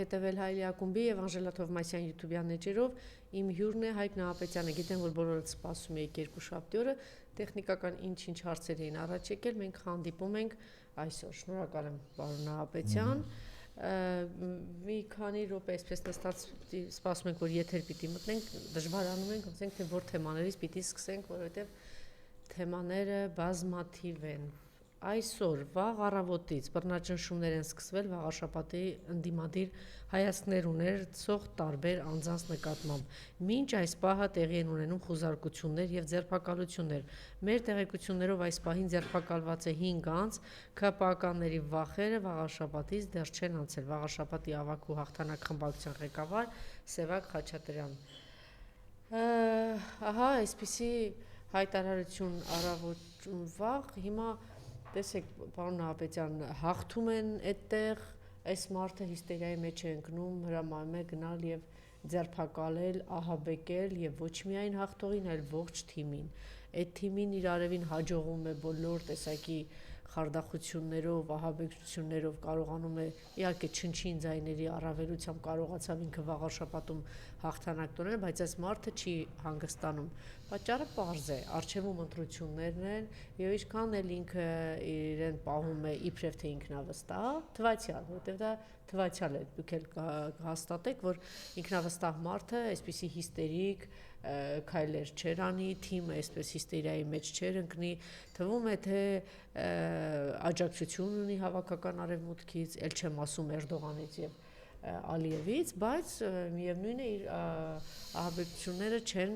Հետևել Հայլի ակումբի եւ Անժելա Թովմասյան YouTube-յան էջերով իմ հյուրն է Հայկ Նահապետյանը։ Գիտեմ, որ բոլորդ սպասում եք երկուշաբթի օրը տեխնիկական ինչ-ինչ հարցեր էին առաջ եկել, մենք հանդիպում ենք այսօր։ Շնորհակալ եմ, պարոն Նահապետյան։ Մի քանի րոպե այսպես նստած սպասում ենք, որ եթեր պիտի մտնենք, դժվարանում ենք, ասենք թե որ թեմաներից պիտի սկսենք, որովհետեւ թեմաները բազմաթիվ են։ Այսօր վաղ առավոտից բռնաճնշումներ են սկսվել վաղաշաբաթի ընդդիմադիր հայացքներ ունեցող տարբեր անձանց նկատմամբ։ Մինչ այս պահը տեղի են ունենում խուզարկություններ եւ ձերբակալություններ։ Մեր տեղեկություններով այս պահին ձերբակալված է 5 անձ, ԿՊԱ-կանների վախերը վաղաշաբաթից դեռ չեն անցել։ Վաղաշաբաթի ավագ ու հաղթանակ խմբակցության ղեկավար Սևակ Խաչատրյան։ Ահա, այսպիսի հայտարարություն առավոտ վաղ, հիմա տեսեք, պարոն Նահապետյան, հաղթում են այդտեղ, այս մարդը հիստերիայի մեջ է ընկնում, հրամանում է գնալ եւ ձերբակալել, ահաբեկել եւ ոչ միայն հաղթողին, այլ ողջ թիմին։ Այդ թիմին իր արևին հաջողում է բոլոր տեսակի խարդախություններով, ահաբեկություններով կարողանում է իհարկե չնչին ձայների առավելությամբ կարողացավ ինքը վաղաշաբաթում հաղթանակ տոնել, բայց այս մարդը չի հանգստանում։ Պատճառը պարզ է, առջևում ընտրություններն են եւ ինչքան էլ ինքը իրեն պահում է իբրև թե ինքնավստահ, թվացial, որովհետեւ դա թվացial է, դուք էլ հաստատեք, որ ինքնավստահ մարդը այսպիսի հիստերիկ քայլեր չեր անի, թիմը այսպես հիստերիայի մեջ չեր ընկնի, թվում է թե աջակցություն ունի հավաքական արևմուտքից, ել չեմ ասում Էրդողանից եւ Ալիևից, բայց միևնույն է իր ահաբեկությունները չեն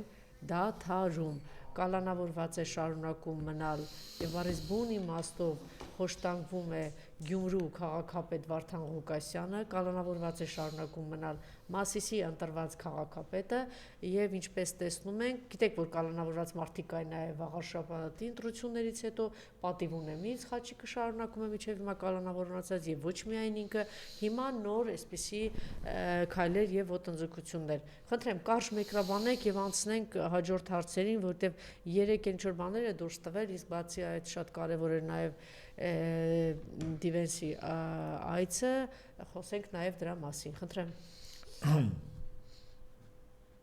դադարում, կալանավորված է շարունակում մնալ եւ առիթ բուն իմաստով խոշտանգվում է Գյումրու քաղաքապետ Վարդան Ղուկասյանը, կալանավորված է շարունակում մնալ Մասիսի ընտրված քաղաքապետը եւ ինչպես տեսնում ենք, գիտեք որ կալանավորված մարդիկ կային նաեւ վաղաշաբաթի ընտրություններից հետո պատիվ ունեմից Խաչիկը շարունակում է միջև հիմա կալանավորվածած եւ ոչ միայն ինքը, հիմա նոր այսպիսի քայլեր եւ ոտնձգություններ։ Խնդրեմ, կարճ մեկրաբանեք եւ անցնենք հաջորդ հարցերին, որովհետեւ 3 ինչ-որ բաներ է դուրս տվել, իսկ բացի այդ շատ կարեւոր է նաեւ Դիվենսի այցը, խոսենք նաեւ դրա մասին։ Խնդրեմ։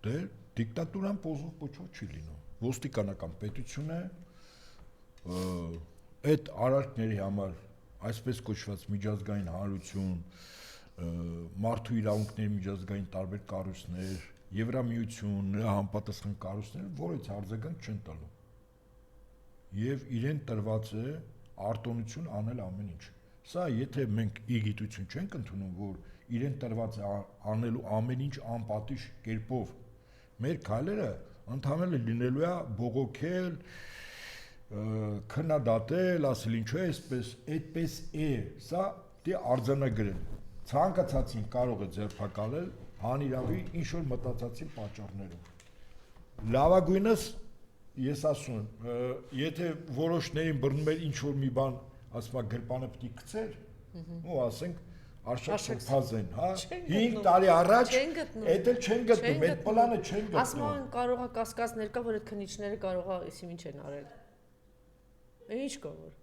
Դե դիկտատուրան փոզով փոչով չի լինում։ Ոստիկանական պետություն է, այդ արարքների համար այսպես կոչված միջազգային հանրություն, մարդու իրավունքների միջազգային տարբեր կառույցներ, Եվրամիություն, նրա համապատասխան կառույցները որից արձագանք չեն տալու։ Եվ իրեն տրված է արտոնություն անել ամեն ինչ։ Սա եթե մենք ի գիտություն չենք ընդունում, որ իրեն տրված է անելու ամեն ինչ անպատիժ կերպով, մեր քայլերը ընդհանրապես լինելու է բողոքել, քննադատել, ասել ինչու է այսպես, այդպես է, սա դե արձանագրել։ Ցանկացածին կարող է ձերբակալել հանիրավի ինչ որ մտածածի պատճառներով։ Լավագույնս ես ասում եմ, եթե որոշներին բռնում էր ինչ որ մի բան, ասում է գրպանը պիտի գցեր, ու ասենք Արշակ Սուրբազեն, հա, 5 տարի առաջ այդ էլ չեն գտնում, այդ պլանը չեն գտնում։ Ասում են կարող է կասկածներ կա, որ այդ քննիչները կարող է իսի ինչ են արել։ Ինչ կա որ։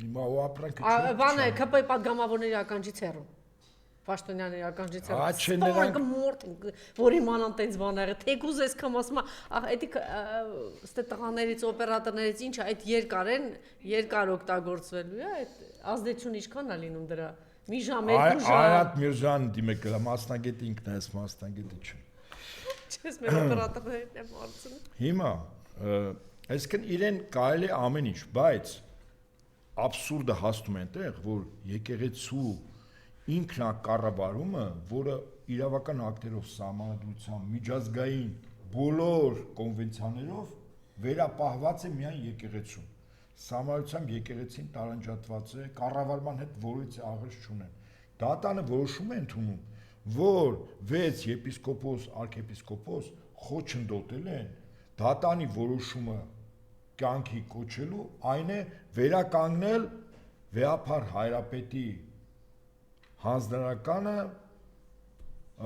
Հիմա ու ապրանքը չէ։ Բանը ԿՊ պատգամավորների ականջից հեռու։ Պաշտոնյաների ականջից հեռու։ Որ իմանան տենց բաները, թեկուզ այսքան ասում է, էդի ստե տղաներից, օպերատորներից ինչ է, այդ երկար են, երկար օգտագործվելու է, այդ ազդեցությունը ինչքան է լինում դրա։ Մի ժամ, 2 ժամ։ Արադ Միրզյան դիմեք, մասնագետ ինքն է, այս մասնագետը չէ։ Չես մեր օպերատորներն եմ հարցնում։ Հիմա, այսինքն իրեն կարելի է ամեն ինչ, բայց աբսուրդը հաստում է այնտեղ, որ եկեղեցու ինքնակառավարումը, որը իրավական ակտերով սահմանադրությամբ, միջազգային բոլոր կոնվենցիաներով վերապահված է միայն եկեղեցուն։ Սահմանադրությամբ եկեղեցին տարանջատված է, կառավարման հետ որից աղերս չունեն։ Դատանը որոշում է ընդունում, որ 6 եպիսկոպոս, արքեպիսկոպոս խոչընդոտել են, դատանի որոշումը կյանքի կոչելու այն է վերականգնել Վեհափար Հայրապետի հանձնարարականը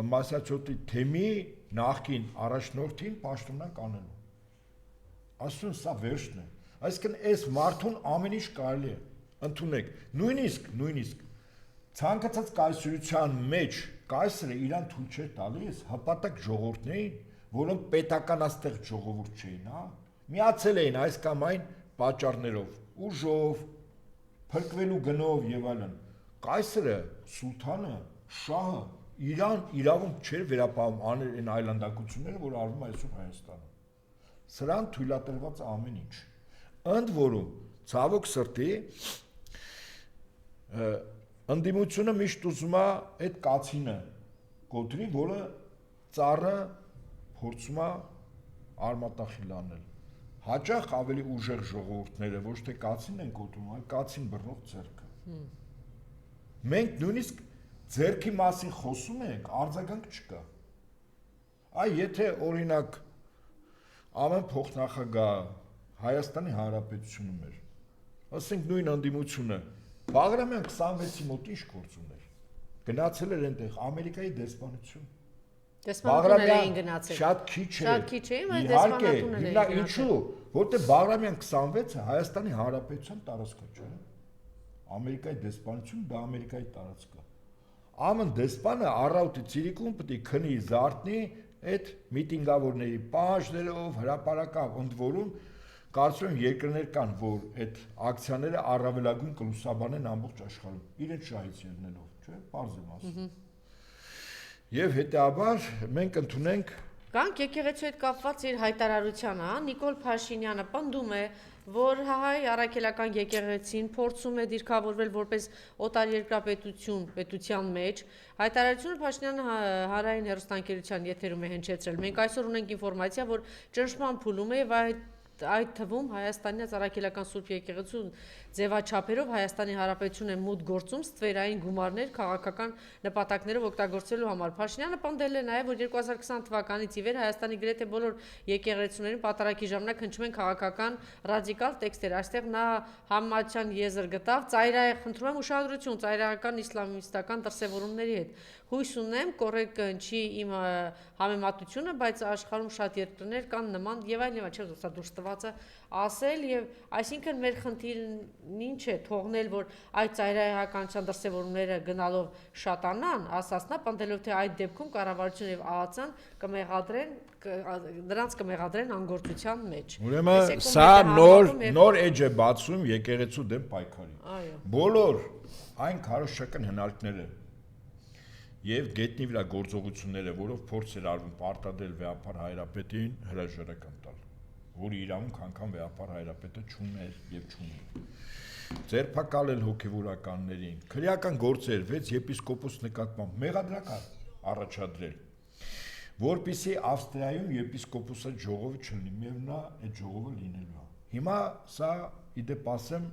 Մասյացոտի թեմի նախկին առաջնորդին պաշտոնանկ անելու։ Ասում սա վերջն է։ Այսինքն այս մարդուն ամեն ինչ կարելի է ընդունեք, նույնիսկ ցանկացած կայսրության մեջ կայսրը իրան թույլ չէր տալիս հպատակ ժողովուրդներին, որոնք պետականաստեղ ժողովուրդ չէին, հա, միացել էին այս կամ այն պատճառներով, ուժով, փրկվելու գնով եւ այլն։ Կայսրը, սուլթանը, շահը իրան իրավունք չէր վերապահում անել այն այլանդակությունները, որ արվում է այսօր Հայաստանում։ Սրան թույլատրված ամեն ինչ։ Ընդ որում, ցավոք սրտի, ընդդիմությունը միշտ ուզում է այդ կացինը կոտրի, որը ծառը փորձում է արմատախիլ անել։ Հաճախ ավելի ուժեղ ժողովուրդները ոչ թե կացին են կոտրում, այլ կացին բռնող ձեռքը։ Մենք նույնիսկ ձեռքի մասին խոսում ենք, արձագանք չկա։ Այ եթե օրինակ ամեն փոխնախագահ Հայաստանի Հանրապետությունում էր, ասենք նույն ընդդիմությունը, Բաղրամյան 26-ի մոտ ինչ գործ ուներ։ Գնացել էր այնտեղ Ամերիկայի դեսպանություն։ Դեսպանատուներ էին գնացել։ Շատ քիչ է։ Շատ քիչ է, բայց դեսպանատուներ էին գնացել։ Ինչու՞, որտեղ Բաղրամյան 26-ը Հայաստանի Հանրապետության տարածք է, չէ՞։ Ամերիկայի դեսպանություն դա Ամերիկայի տարածք է։ Ամեն դեսպանը առավոտի ցիրիկում պետք է քնի, զարթնի այդ միտինգավորների պահանջներով, հրապարակավ, ընդ որում կարծում եմ երկրներ կան, որ այդ ակցիաները առավելագույն կլուսաբանեն ամբողջ աշխարհում, իրենց շահից ելնելով, չէ՞, պարզ եմ ասում։ Եվ հետեւաբար մենք ընդունենք Կանք եկեղեցու հետ կապված իր հայտարարությանը, հա, Նիկոլ Փաշինյանը պնդում է, որ հայ առաքելական եկեղեցին փորձում է դիրքավորվել որպես օտարերկրապետություն պետության մեջ։ Հայտարարությունը Փաշինյանը Հանրային հեռուստաընկերության եթերում է հնչեցրել։ Մենք այսօր ունենք ինֆորմացիա, որ ճնշման փուլում է եւ այդ թվում Հայաստանի առաքելական Սուրբ եկեղեցու ձևաչափերով Հայաստանի Հանրապետություն է մուտք գործում ստվերային գումարներ քաղաքական նպատակներով օգտագործելու համար։ Փաշինյանը պնդել է նաև, որ 2020 թվականից ի վեր Հայաստանի գրեթե բոլոր եկեղեցիներին պատարագի ժամանակ հնչում են քաղաքական ռադիկալ տեքստեր։ Այստեղ նա համեմատության եզր գտավ խնդրում եմ ուշադրություն ծայրահեղական իսլամիստական դրսևորումների հետ։ Հույս ունեմ կոռեկտ կհնչի իմ համեմատությունը, բայց աշխարհում շատ երկրներ կան նման եւ այլն, չէ՞ դուք դուրս տված է ասել եւ այսինքն մեր խնդիրն ինչ է թողնել, որ այդ ծայրահեղականության դրսևորումները գնալով շատանան, ասածնա պնդելով թե այդ դեպքում կառավարությունը եւ ԱԱՑ-ն կմեղադրեն նրանց կմեղադրեն անգործության մեջ։ Ուրեմն սա նոր էջ է բացում եկեղեցու դեմ պայքարի։ Այո։ Բոլոր այն քարոզչական հնարքները եւ գետնի վրա գործողությունները, որով փորձ էր արվում պարտադրել վեհապար հայրապետին հրաժարական տալ, որի իրավունք անգամ վեհապար հայրապետը չուներ եւ չունի։ Ձերբակալել հոգեվորականներին, քրեական գործեր 6 եպիսկոպոս նկատմամբ մեղադրական առաջադրել, որպեսզի Ավստրիայում եպիսկոպոսը ժողովը չլինի, միևնույն է այդ ժողովը լինելու է։ Հիմա սա իդեպ ասեմ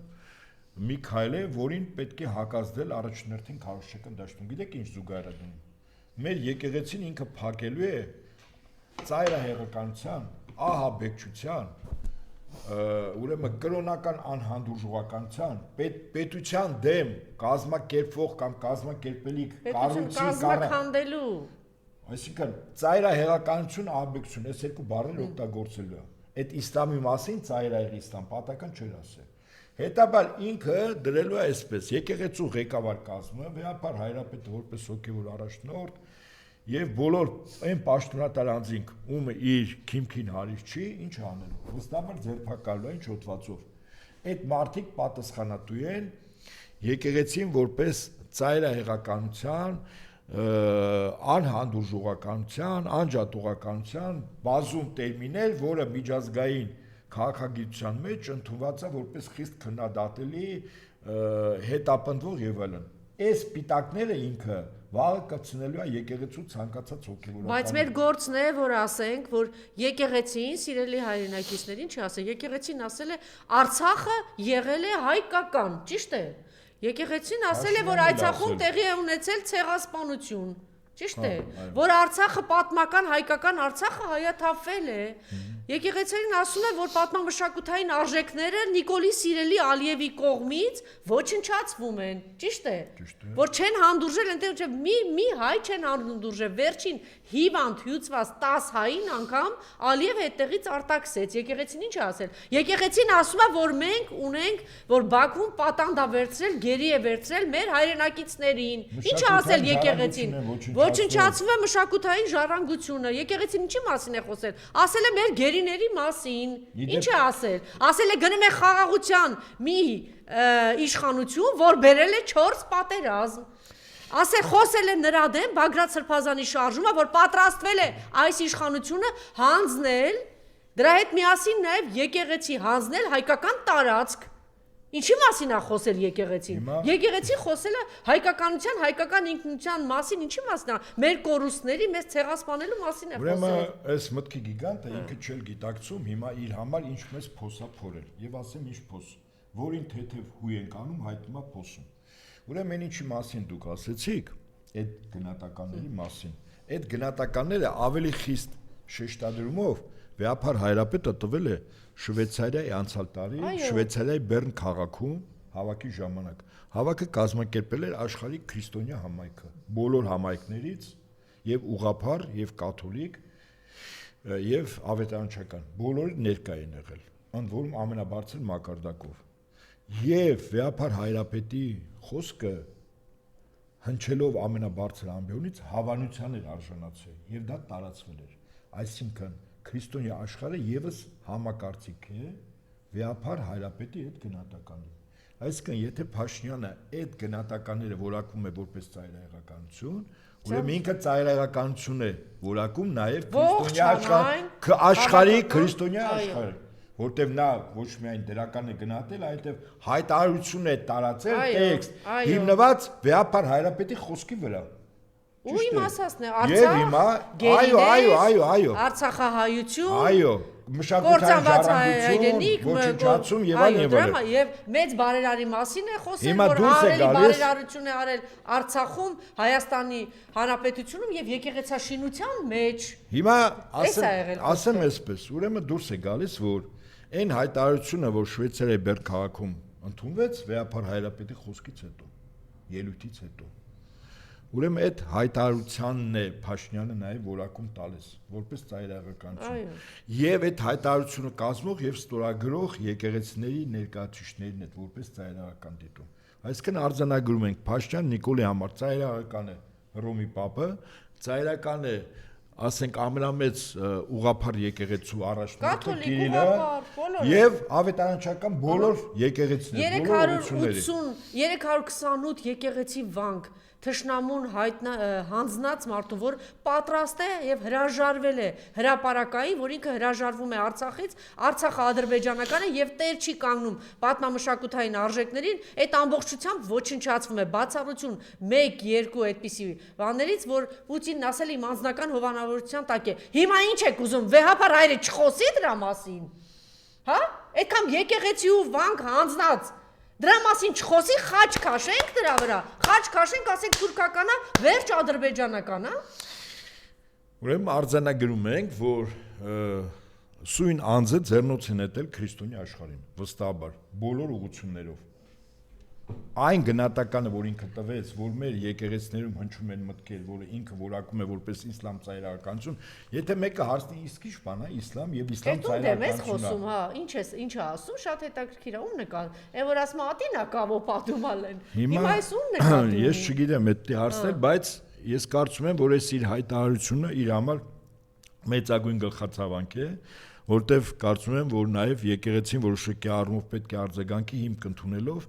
մի քայլ է, որին պետք է հակազդել առաջնորդին քարոզչական դաշտում։ Գիտեք ինչ զուգահեռադնում։ Մեր եկեղեցին ինքը փակելու է ծայրահեղականության, ահաբեկչության, ուրեմն կրոնական անհանդուրժողականության, պետության դեմ կազմակերպվող կամ կազմակերպելիք կազմակերպելու, այսինքն ծայրահեղականություն, ահաբեկչություն, այս երկու բառերը օգտագործելու է։ Այդ իսլամի մասին ծայրահեղ իսլամ պատական չէր ասել։ Հետաբար ինքը դրելու է այսպես, եկեղեցու ղեկավար կազմը, վեհապար հայրապետը որպես հոգևոր առաջնորդ եւ բոլոր այն պաշտոնատար անձինք, ում իր քիմքին հարիր չի, ինչ անելու, վստահաբար ձերբակալելու են չոտվածով։ Այդ մարդիկ պատասխանատու են եկեղեցին որպես ծայրահեղականության, անհանդուրժողականության, անջատողականության բազում տերմիներ, որը միջազգային քաղաքագիտության մեջ ընդունված է որպես խիստ քննադատելի, հետապնդվող եւ այլն։ Այս պիտակները ինքը վաղը կցնելու է եկեղեցու ցանկացած հոգևորական։ Բայց մեր գործն է, որ ասենք, որ եկեղեցին, սիրելի հայրենակիցներին, չի ասել, եկեղեցին ասել է Արցախը եղել է հայկական, ճիշտ է։ Եկեղեցին ասել է, որ Արցախում տեղի է ունեցել ցեղասպանություն։ Ճիշտ է, որ Արցախը պատմական հայկական Արցախը հայաթափվել է Եկեղեցին ասում է, որ պատմամշակութային արժեքները Նիկոլի Սիրելի Ալիևի կողմից ոչնչացվում են, ճիշտ է, որ չեն հանդուրժել, այնտեղ մի հայ չեն հանդուրժել, վերջին հիվանդ հյուծված 10 հային անգամ Ալիևը այդտեղից արտաքսեց, եկեղեցին ինչ է ասել, եկեղեցին ասում է, որ մենք ունենք, որ Բաքվում պատանդ է վերցրել, գերի է վերցրել մեր հայրենակիցներին, ինչ է ասել եկեղեցին, ոչնչացվում է մշակութային ժառանգությունը, եկեղեցին ինչի մասին է խոսել, ասել է մեր գերիների մասին, ինչ է ասել է գնում է խաղաղության մի իշխանություն, որ բերել է 4 պատերազմ, խոսել է նրա դեմ Բագրատ Սրբազանի շարժումը, որ պատրաստվել է այս իշխանությունը հանձնել, դրա հետ միասին նաև եկեղեցի հանձնել հայկական տարածք, ինչի մասին է խոսել եկեղեցին, եկեղեցին խոսել է հայկականության, հայկական ինքնության մասին, ինչի մասին է, մեր կորուստների, մեզ ցեղասպանելու մասին է խոսել։ Ուրեմն այս մտքի գիգանտը ինքը չէր գիտակցում, հիմա իր համար ինչպես փոս է փորել, եւ ասեմ ինչ փոս, որին թեթև հույ ենք անում, հայտնում է փոսում։ Ուրեմն ինչի մասին դուք ասեցիք, այդ գնահատականների մասին, այդ գնահատականները ավելի խիստ շեշտադրումով Վեհապար Հայրապետը տվել է Շվեյցարիայի անցյալ տարի, Շվեյցարիայի Բեռն քաղաքում հավաքի ժամանակ։ Հավաքը կազմակերպել էր աշխարհի քրիստոնյա համայնքը, բոլոր համայնքներից եւ ուղղափառ եւ կաթոլիկ եւ ավետարանչական, բոլորը ներկա են եղել, ընդ որում ամենաբարձր մակարդակով։ Եվ Վեհապար Հայրապետի խոսքը հնչելով ամենաբարձր ամբիոնից հավանության էր արժանացել եւ դա տարածվել էր։ Այսինքն քրիստոնյա աշխարհը եւս համակարծիք է Վեհապար Հայրապետի այդ գնահատականին։ Այսինքն եթե Փաշինյանը այդ գնահատականները որակում է որպես ծայրահեղականություն, ուրեմն ինքը ծայրահեղականություն է որակում նաեւ քրիստոնյա աշխարհի քրիստոնյա աշխարհը, որտեվ նա ոչ միայն դրական է գնահատել, այլև հայտարարություն է տարածել տեքստ հիմնված Վեհապար Հայրապետի խոսքի վրա։ Ու իմ ասածն է, այո, Արցախահայություն, այո, մշակութային ժառանգություն, ոչնչացում եւ այլն, եւ մեծ բարերարի մասին է խոսել, որ արելի բարերարություն է արել Արցախում, Հայաստանի Հանրապետությունում եւ եկեղեցաշինության մեջ։ Հիմա ասեմ այսպես, ուրեմն դուրս է գալիս, որ այն հայտարարությունը, որ Շվեյցարիայի Բեռն քաղաքում ընդունվեց Վեհապար Հայրապետի խոսքից հետո, ելույթից հետո։ Ուրեմն այդ հայտարարությանն է Փաշինյանը նաև որակում տալիս, որպես ծայրահեղականություն։ Եվ այդ հայտարարությունը կազմող եւ ստորագրող եկեղեցիների ներկայացուցիչներին է որպես ծայրահեղական դիտում։ Այսինքն արձանագրում ենք Փաշինյան Նիկոլի համար ծայրահեղական է Հռոմի Պապը, ծայրահեղական է ասենք ամենամեծ ուղղափառ եկեղեցու առաջնորդը Կիրիլը եւ ավետարանչական բոլոր եկեղեցիները, բոլոր ուղղությունները։ 328 եկեղեցի վանք թշնամուն հանձնած մարդու, որ պատրաստ է եւ հրաժարվել է հրապարակային, որ ինքը հրաժարվում է Արցախից, Արցախը ադրբեջանական է եւ տեր չի կանգնում պատմամշակութային արժեքներին, այդ ամբողջությամբ ոչնչացվում է, բացառություն 1-2 այդպիսի բաներից, որ Պուտինն ասել իմ անձնական հովանավորության տակ է։ Հիմա ինչ եք ուզում, Վեհապար Հայրը չխոսի դրա մասին։ Հա? Այդքան եկեղեցի ու վանք հանձնած դրա մասին չխոսի, խաչ քաշենք դրա վրա, խաչ քաշենք, ասենք թուրքականա, վերջ ադրբեջանականա։ Ուրեմն արձանագրում ենք, որ սույն անձը ձեռնոց են ետել քրիստոնյա աշխարհին, վստահաբար, բոլոր ուղղություններով։ Այն գնահատականը, որ ինքը տվեց, որ մեր եկեղեցիներում հնչում են մտքեր, որը ինքը որակում է որպես իսլամ ծայրահեղականություն, եթե մեկը հարցնի իսկ ի՞նչ բան է իսլամ եւ իսլամ ծայրահեղականությունը։ Հա, ինչ է ասում, շատ հետաքրքիր է, ում նկար։ Է որ ասում ատինա կավո պատումալ են։ Հիմա այս ում նկատում։ Ես չգիտեմ այդ հարցներ, բայց ես կարծում եմ, որ այս իր հայտարարությունը իր համար մեծագույն գլխացավանք է, որտեվ կարծում եմ, որ նաեւ եկեղեցին որոշակի առումով պետք է արձագանքի հիմք ընդունելով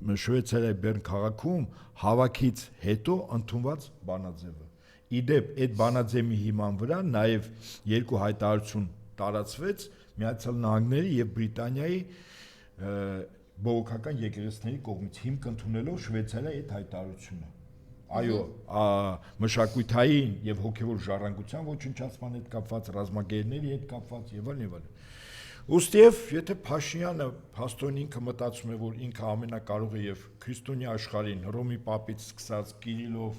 Շվեյցարիայի Բեռն քաղաքում հավաքից հետո ընդունված բանաձևը։ Իդեպ այդ բանաձևի հիման վրա նաև երկու հայտարարություն տարածվեց Միացյալ Նահանգների եւ Բրիտանիայի բողոքական եկեղեցիների կողմից հիմք ընդունելով Շվեյցարիայի այդ հայտարարությունը։ Այո, մշակութային եւ հոգեվոր ժառանգության ոչնչացման հետ կապված, ռազմագերների հետ կապված եւ այլն։ Ուստիև, եթե Փաշինյանը փաստորեն ինքը մտածում է, որ ինքը ամենակարողը եւ քրիստոնյա աշխարհին Հռոմի Պապից սկսած Կիրիլով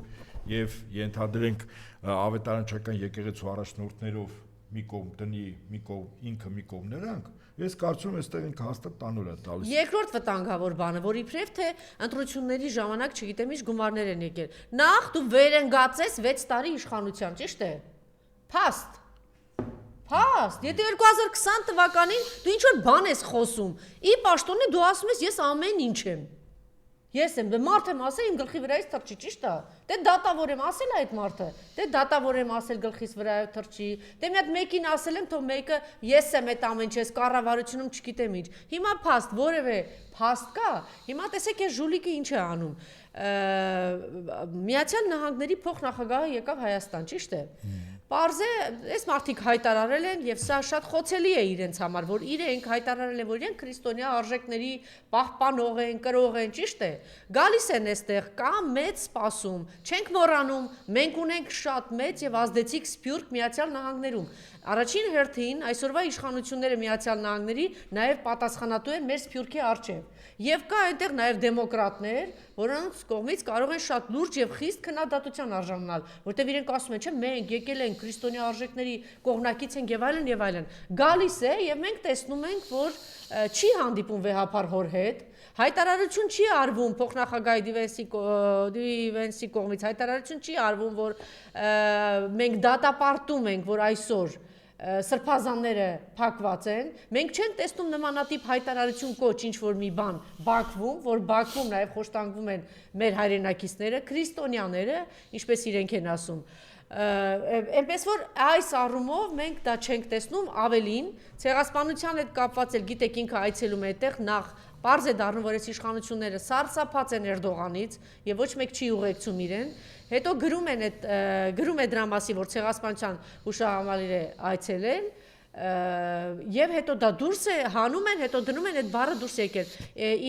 եւ ենթադրենք ավետարանչական եկեղեցու առաջնորդներով մի կողմ տնի, մի կողմ ինքը, մի կողմ նրանք, ես կարծում եմ այստեղ ինքը հաստատ տանուլ է տալիս։ Երկրորդ վտանգավոր բանը, որ իբրև թե ընտրությունների ժամանակ, չգիտեմ, ինչ գումարներ են եկել։ Նախ դու վերընկածես 6 տարի իշխանության, ճիշտ է։ Փաստ։ Եթե 2020 թվականին դու ինչ որ բան ես խոսում, ի պաշտոնի դու ասում ես ես ամեն ինչ եմ։ Ես եմ, մարդ եմ ասել իմ գլխի վրայից թռչի, ճիշտ է։ Դե դատավոր եմ ասել այդ մարդը։ Դե դատավոր եմ ասել գլխիս վրայով թռչի։ Դե մի հատ մեկին ասել եմ, թող մեկը ես եմ այդ ամեն ինչ, ես կառավարությունում չգիտեմ ինչ։ Հիմա փաստ, որևէ փաստ կա։ Հիմա տեսեք այս ժուլիկը ինչ է անում։ Միացյալ Նահանգների փոխնախագահը եկավ Հայաստան, ճիշտ է։ Պարզ է, այս մարդիկ հայտարարել են եւ սա շատ խոցելի է իրենց համար, որ իրենք հայտարարել են, որ իրենք քրիստոնյա արժեքների պահպանող են, կրող են, ճիշտ է։ Գալիս են այստեղ, կա մեծ սպասում, չենք մոռանում, մենք ունենք շատ մեծ եւ ազդեցիկ սփյուռք Միացյալ Նահանգներում։ Առաջին հերթին այսօրվա իշխանությունները Միացյալ Նահանգների նաեւ պատասխանատու են մեր սփյուռքի առջեւ։ Եվ կա այնտեղ նաեւ դեմոկրատներ, որոնց կողմից կարող են շատ լուրջ եւ խիստ քննադատության արժանանալ, որտեղ իրենք ասում են, չէ, մենք եկել ենք քրիստոնյա արժեքների կողմնակից ենք եւ այլն եւ այլն։ Գալիս է եւ մենք տեսնում ենք, որ չի հանդիպում վեհապար հոր հետ, հայտարարություն չի արվում փոխնախագահ Դիվենսի կողմից, հայտարարություն չի արվում, որ մենք դատապարտում ենք, որ այսօր սրբազանները փակված են, մենք չենք տեսնում նմանատիպ հայտարարություն կոչ ինչ-որ մի բան Բաքվում, որ Բաքվում նաև խոշտանգվում են մեր հայրենակիցները, քրիստոնյաները, ինչպես իրենք են ասում։ Այնպես որ այս առումով մենք դա չենք տեսնում, ավելին, ցեղասպանության հետ կապված էլ գիտեք ինքը այցելում է այդտեղ նախ պարզ է դառնում, որ այս իշխանությունները սարսափած են Էրդողանից եւ ոչ մեկ չի ուղեկցում իրեն, հետո գրում է դրա մասի, որ ցեղասպանության հուշահամալիր է այցելել եւ հետո դա դուրս է հանում են, հետո դնում են այդ բառը դուրս եկել։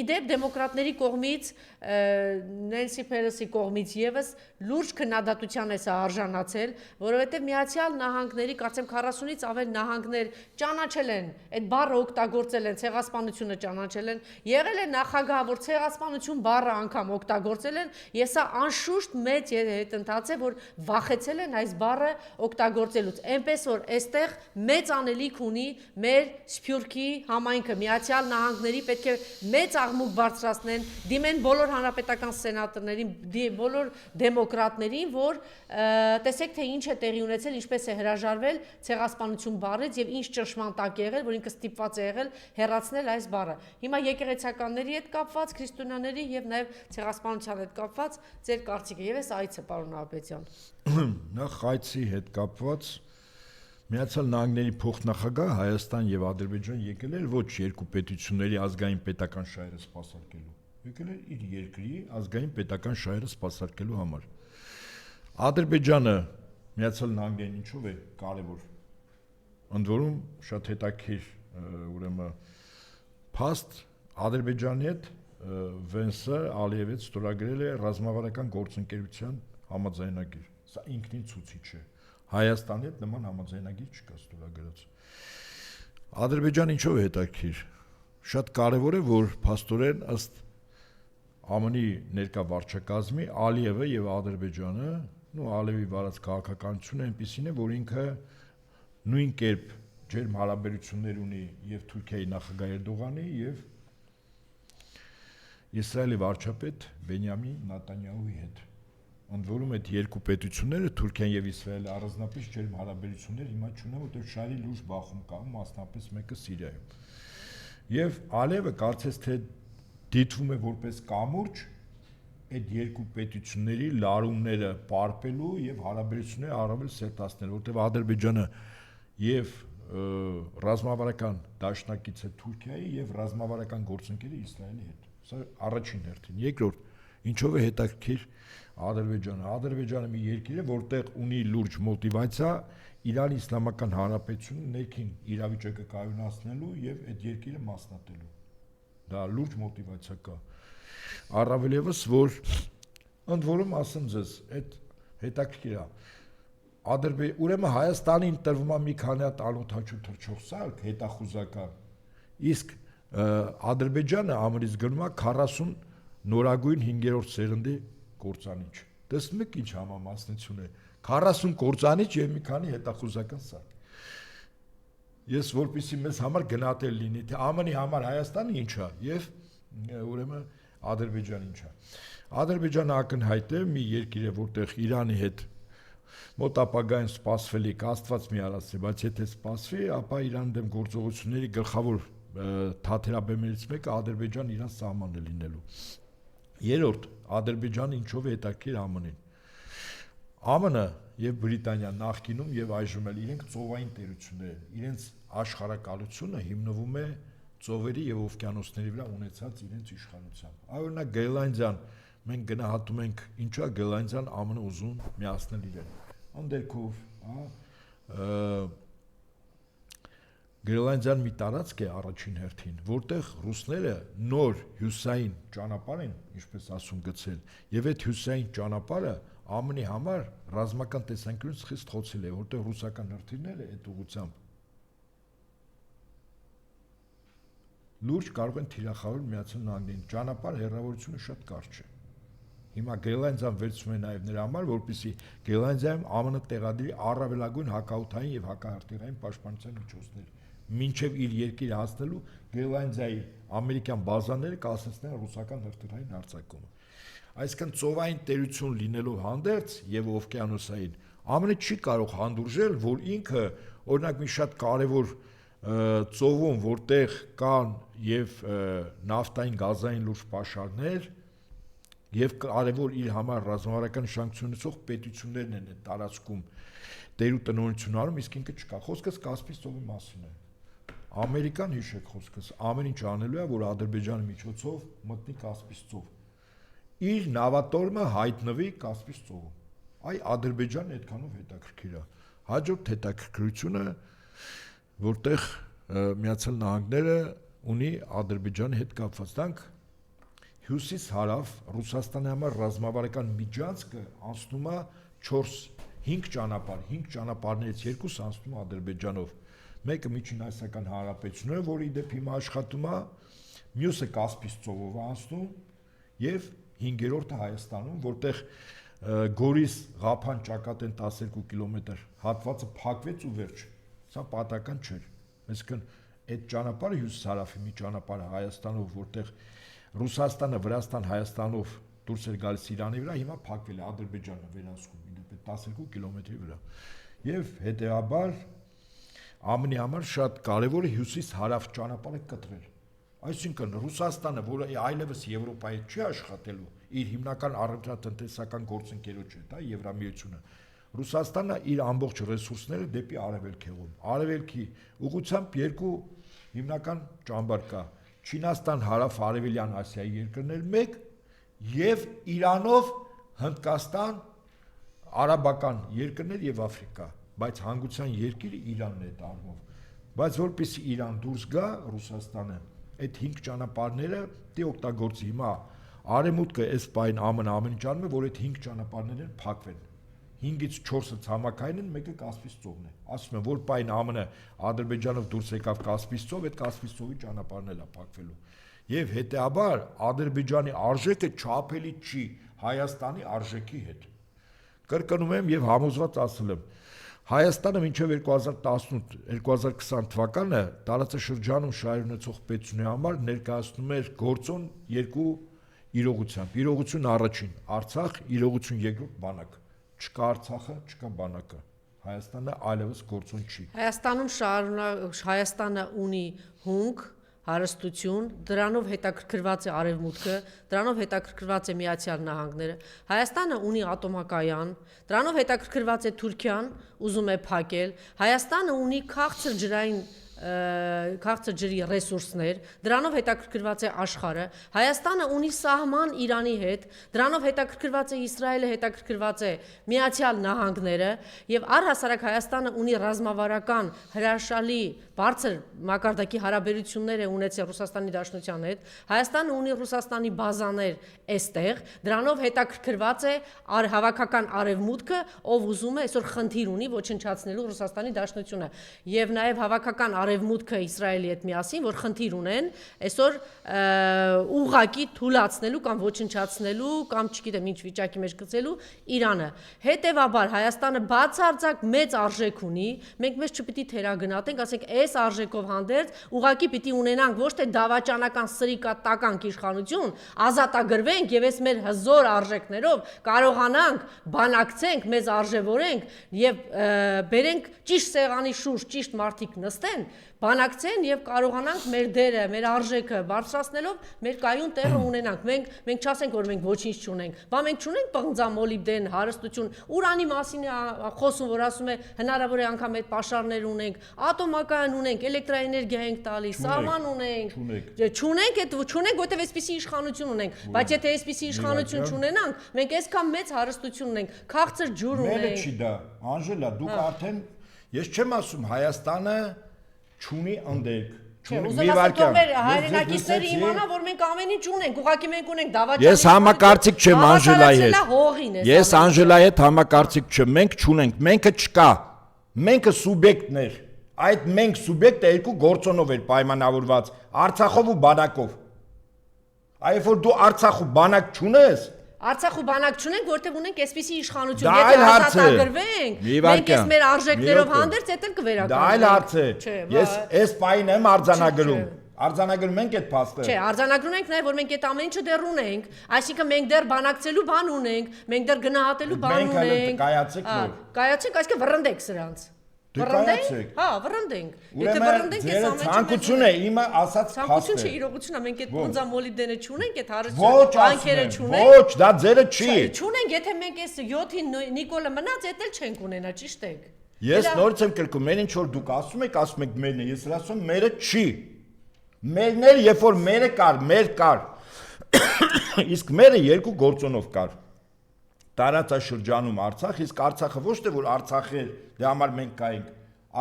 Իդեպ դեմոկրատների կողմից, Նենսի Փելոսի կողմից եւս լուրջ քննադատության է սա արժանացել, որովհետեւ Միացյալ Նահանգների կարծեմ 40-ից ավել նահանգներ ճանաչել են, այդ բառը օգտագործել են, ցեղասպանությունը ճանաչել են, եղել է նախագահ, որ ցեղասպանություն բառը անգամ օգտագործել են, եւ սա անշուշտ մեծ հետընթաց է, որ վախեցել են այս բառը օգտագործելուց։ Այնպես որ այստեղ մեծ անելիք ունի մեր Սփյուռքի համայնքը, Միացյալ Նահանգների պետք է մեծ աղմուկ բարձրացնեն, դիմեն բոլոր հանրապետական սենատորներին, բոլոր դեմոկրատներին, որ տեսեք թե ինչ է տեղի ունեցել, ինչպես է հրաժարվել ցեղասպանություն բառից եւ ինչ ճնշման տակ եղել, որ ինքը ստիպված է եղել հեռացնել այս բառը։ Հիմա եկեղեցականների հետ կապված, քրիստոնյաների եւ նաեւ ցեղասպանության հետ կապված ձեր կարծիքը եւ այս այցը, պարոն Աբեդյան։ Նախ այցի հետ կապված Միացյալ Նահանգների փոխնախագահ Հայաստան եւ Ադրբեջան եկել էր ոչ երկու պետությունների ազգային պետական շահերը սպասարկելու, եկել էր իր երկրի ազգային պետական շահերը սպասարկելու համար։ Ադրբեջանը Միացյալ Նահանգներին ինչով է կարևոր։ Ընդ որում շատ հետաքրքիր ուրեմն փաստ Ադրբեջանի հետ Վենսը Ալիևից ստորագրել է ռազմավարական գործընկերության համաձայնագիր։ Սա ինքնին ցուցիչ է։ Հայաստանի հետ նման համաձայնագիր չկա ստորագրած։ Ադրբեջանը ինչով է հետաքրքիր։ Շատ կարևոր է, որ փաստորեն ըստ ԱՄՆ-ի ներկա վարչակազմի Ալիևը եւ Ադրբեջանը, Ալիևի վարած քաղաքականությունը այնպեսին է, որ ինքը նույն կերպ ջերմ հարաբերություններ ունի եւ Թուրքիայի նախագահ Էրդողանի եւ Իսրայելի վարչապետ Բենյամին Նետանյահուի հետ։ Ընդ որում այդ երկու պետությունները Թուրքիան եւ Իսրայելը առանձնապես ջերմ հարաբերություններ հիմա չունեն, որտեղ շարի լուրջ բախում կա, մասնապես մեկը Սիրիայում։ Եվ Ալիևը կարծես թե դիտվում է որպես կամուրջ այդ երկու պետությունների լարումները պարպելու եւ հարաբերությունները առավել սերտացնել, որտեղ Ադրբեջանը եւ ռազմավարական դաշնակից է Թուրքիայի եւ ռազմավարական գործընկեր է Իսրայելի հետ։ Սա առաջին հերթին։ Երկրորդ, ինչով է հետաքրքիր Ադրբեջանը մի երկիր է, որտեղ ունի լուրջ մոտիվացիա Իրանի Իսլամական Հանրապետությունը ներքին իրավիճակը կայունացնելու եւ այդ երկիրը մասնատելու։ Դա լուրջ մոտիվացիա կա։ Առավել եւս, որ ընդ որում ասեմ ձեզ, այդ հետաքրքիր է։ Ուրեմն Հայաստանին տրվում է մի քանի հատ անօթաչու թռչող սարք հետախուզական, իսկ Ադրբեջանը ԱՄՆ-ից գնում է 40 նորագույն 5-րդ սերնդի կործանիչ։ Տեսնում եք ինչ համամասնություն է։ 40 կործանիչ եւ մի քանի հետախուզական սարք։ Ես որպեսզի մեզ համար գնահատել լինի, թե ԱՄՆ-ի համար Հայաստանը ինչ է եւ ուրեմն Ադրբեջանը ինչ է։ Ադրբեջանը ակնհայտ է մի երկիր է, որտեղ Իրանի հետ մոտ ապագայում սպասվելիք Աստված մի արածի, բայց եթե սպասվի, ապա Իրանի դեմ գործողությունների գլխավոր թաթերաբեմներից մեկը Ադրբեջան-Իրան սահմանն է լինելու։ Երրորդ, Ադրբեջանը ինչով է հետաքրքիր ԱՄՆ-ին։ ԱՄՆ-ը եւ Բրիտանիան նախկինում եւ այժմ էլ իրենք ծովային տերություններ են։ Իրենց աշխարհակալությունը հիմնվում է ծովերի եւ օվկիանոսների վրա ունեցած իրենց իշխանությամբ։ Օրինակ Գրենլանդիան մենք գնահատում ենք ինչա Գրենլանդիան ԱՄՆ-ը ուզում միացնել իրեն։ Անդերքով, Գրենլանդիան մի տարածք է առաջին հերթին, որտեղ ռուսները նոր հյուսային ճանապարհ են, ինչպես ասում գցել, եւ այդ հյուսային ճանապարհը ԱՄՆ-ի համար ռազմական տեսանկյունից խիստ խոցել է, որտեղ ռուսական հրթիռները այդ ուղղությամբ լուրջ կարող են թիրախավորել Միացյալ Նահանգներին։ Ճանապարհ հեռավորությունը շատ կարճ է։ Հիմա Գրենլանդիան վերցում է նաև նրա համար, որպեսզի Գրենլանդիայում ԱՄՆ տեղադրի առավելագույն հակաօդային եւ հակահրթիռային պաշտպանության միջոցներ, մինչև իր երկիրը հասնելու Գրենլանդիայի ամերիկյան բազաները կասեցնեն ռուսական հրթիռային հարձակումը։ Այսինքն ծովային տերություն լինելով հանդերձ եւ օվկիանոսային ԱՄՆ-ը չի կարող հանդուրժել, որ ինքը օրինակ մի շատ կարևոր ծովում, որտեղ կան եւ նավթային գազային լուրջ պաշարներ եւ կարևոր իր համար ռազմավարական նշանակություն ունեցող պետություններն են այդ տարածքում տեր ու տնօրինություն անում, իսկ ինքը չկա։ Խոսքս Կասպից ծովի մասին է։ Ամերիկան հիշեք խոսքս, ամեն ինչ անելու է, որ Ադրբեջանի միջոցով մտնի Կասպից ծով։ Իր նավատորմը հայտնվի Կասպից ծովում։ Այ Ադրբեջանն այդքանով հետաքրքիր է։ Հաջորդ հետաքրքրությունը, որտեղ Միացյալ Նահանգները ունի Ադրբեջանի հետ կապված, դրանք հյուսիս-հարավ Ռուսաստանի համար ռազմավարական միջանցքը անցնում է 4-5 ճանապարհ, 5 ճանապարհներից երկուսը անցնում է Ադրբեջանով։ Մեկը Միջին Ասիական Հանրապետությունն է, որի դեպ հիմա աշխատում է, մյուսը Կասպից ծովով է անցնում եւ 5-րդը Հայաստանում, որտեղ Գորիս-Ղափան ճակատեն 12 կիլոմետր հատվածը փակվեց ու վերջ։ Սա պատահական չէր։ Այսինքն այդ ճանապարհը հյուսիս-հարավի մի ճանապարհ Հայաստանով, որտեղ Ռուսաստանը, Վրաստան, Հայաստանով դուրս էր գալիս Իրանի վրա, հիմա փակվել է Ադրբեջանը վերահսկում, իդեպ 12 կիլոմետրի վրա։ Եվ հետեւաբար ԱՄՆ-ի համար շատ կարևոր է հյուսիս-հարավ ճանապարհը կտրել։ Այսինքն Ռուսաստանը, որը այլևս Եվրոպայի չի աշխատելու, իր հիմնական առևտրատնտեսական գործընկերոջ է, դա Եվրամիությունը։ Ռուսաստանը իր ամբողջ ռեսուրսները դեպի արևելք է ուղղում։ Արևելքի ուղղությամբ երկու հիմնական ճամբար կա։ Չինաստան, հարավ-արևելյան Ասիայի երկրներ մեկ եւ Իրանով Հնդկաստան, արաբական երկրներ եւ Աֆրիկա, բայց հանգուցան երկիրը Իրանն է դառնում։ Բայց որպեսզի Իրան դուրս գա Ռուսաստանը, այդ 5 ճանապարհները դե օգտագործի հիմա արևմուտքը այս բային ամեն ինչ անում է, որ այդ 5 ճանապարհները փակվեն։ 5-ից 4-ը ցամաքային են, մեկը Կասպից ծովն է։ Ասում են, որ բային ԱՄՆ Ադրբեջանով դուրս եկավ Կասպից ծով, այդ Կասպից ծովի ճանապարհն էլ է փակվելու։ Եվ հետեաբար Ադրբեջանի արժեքը չափելի չի Հայաստանի արժեքի հետ։ Կրկնում եմ եւ համոզված ասել եմ, Հայաստանը մինչև 2018-2020 թվականը տարածաշրջանում շահերունեցող պետությունների համար ներկայացնում էր գործոն երկու իրողությամբ։ Իրողություն առաջին Արցախ, իրողություն երկրորդ բանակ։ Չկա Արցախը, չկա բանակը։ Հայաստանը այլևս գործոն չի։ Հայաստանը ունի հունք, հարստություն, դրանով հետաքրքրված է Արևմուտքը, դրանով հետաքրքրված է Միացյալ Նահանգները։ Հայաստանը ունի ատոմակայան, դրանով հետաքրքրված է Թուրքիան, ուզում է փակել։ Հայաստանը ունի քաղցր ջրի ռեսուրսներ, դրանով հետաքրքրված է աշխարհը։ Հայաստանը ունի սահման Իրանի հետ, դրանով հետաքրքրված է Իսրայելը, հետաքրքրված է Միացյալ Նահանգները, եւ առհասարակ Հայաստանը ունի ռազմավարական հրաշալի բարձր մակարդակի հարաբերություններ է ունեցել Ռուսաստանի Դաշնության հետ։ Հայաստանը ունի Ռուսաստանի բազաներ այստեղ, դրանով հետաքրքրված է հավաքական արևմուտքը, ով ուզում է այսօր խնդիր ունի ոչնչացնելու Ռուսաստանի Դաշնությունը, եւ նաեւ հավաքական արևմուտքը Իսրայելի հետ միասին, որ խնդիր ունեն այսօր ուղղակի թուլացնելու կամ ոչնչացնելու կամ չգիտեմ ինչ վիճակի մեջ գցելու Իրանը։ Հետևաբար Հայաստանը բացարձակ մեծ արժեք ունի, մենք մեզ չպիտի թերագնահատենք, ասենք այս արժեքով հանդերձ ուղղակի պիտի ունենանք ոչ թե դավաճանական սրիկատականք իշխանություն, ազատագրվենք եւ այս մեր հզոր արժեքներով կարողանանք բանակցենք, մեզ արժևորենք եւ բերենք ճիշտ սեղանի շուրջ ճիշտ մարդիկ նստեն, բանակցեն եւ կարողանանք մեր դերը, մեր արժեքը բարձրացնելով մեր կայուն տեղը ունենանք։ Մենք չասենք, որ մենք ոչինչ չունենք, բա մենք չունենք պղնձամոլիբդեն, հարստություն, ուրանի մասին է խոսում, որ ասում է հնարավոր է անգամ այդ պաշարներ ունենք, ատոմակայան ունենք, էլեկտրաէներգիա ենք տալիս, սահման ունենք, չունենք, որտեվ այսպիսի իշխանություն ունենք, բայց եթե այսպիսի իշխանություն չունենանք, մենք այսքան մեծ հարստություն ունենք, քաղցր ջուր ունենք։ Մերը չի դա, Անժելա, դուք արդեն, ես չեմ ասում Հայաստանը չունի ընդերք, մի վարքյան։ Հայրենակիցները իմանա, որ մենք ամեն ինչ ունենք, ուղղակի մենք ունենք դավաճանի։ Ես համակարծիք չեմ Անժելայի հետ։ Ես Անժելայի հետ համակարծիք չեմ, մենք չունենք, մենքը չկա։ Մենքը սուբյեկտներ։ Այդ մենք սուբյեկտը երկու գործոնով էր պայմանավորված, Արցախով ու բանակով։ Այո, որ դու Արցախ ու բանակ չունես, Արցախ ու բանակ չունենք, որտեղ ունենք այսպիսի իշխանություն, եթե ազատագրվենք, մենք այս մեր արժեքներով հանդերձ էլ կվերականգնենք։ Դա այլ հարց է։ Ես այս պայն եմ արձանագրում։ Արձանագրում ենք այդ փաստը։ Չէ, արձանագրում ենք նաև, որ մենք այդ ամեն ինչը դեռ ունենք, այսինքն մենք դեռ բանակցելու բան ունենք, մենք դեռ գնահատելու բան ունենք։ Կայացեք, այսինքն վռնդեք սրանց։ Վռնդենք։ Հա, վռնդենք։ Եթե վռնդենք, այս ամենը ցանկություն է, իմը ասած փաստը։ Ցանկություն չէ, իրողություն է, մենք այդ պոնձամոլիբդենը չունենք, այդ հարստությունը, բանկերը չունենք։ Ոչ, դա ձերը չի։ Չունենք, եթե մենք այս 7-ին Նիկոլը մնաց, դա էլ չենք ունենա, ճիշտ է։ Ես նորից եմ կրկնում, մեն ինչ որ դուք ասում եք մերն է, ես ասում մերը չի։ Մերն էր, երբ որ մերը կար, մեր կար։ Իսկ մերը երկու գործոնով կար։ Տարածաշրջանում Արցախ, իսկ Արցախը ոչ թե որ Արցախ էր, դե համար մենք կայինք։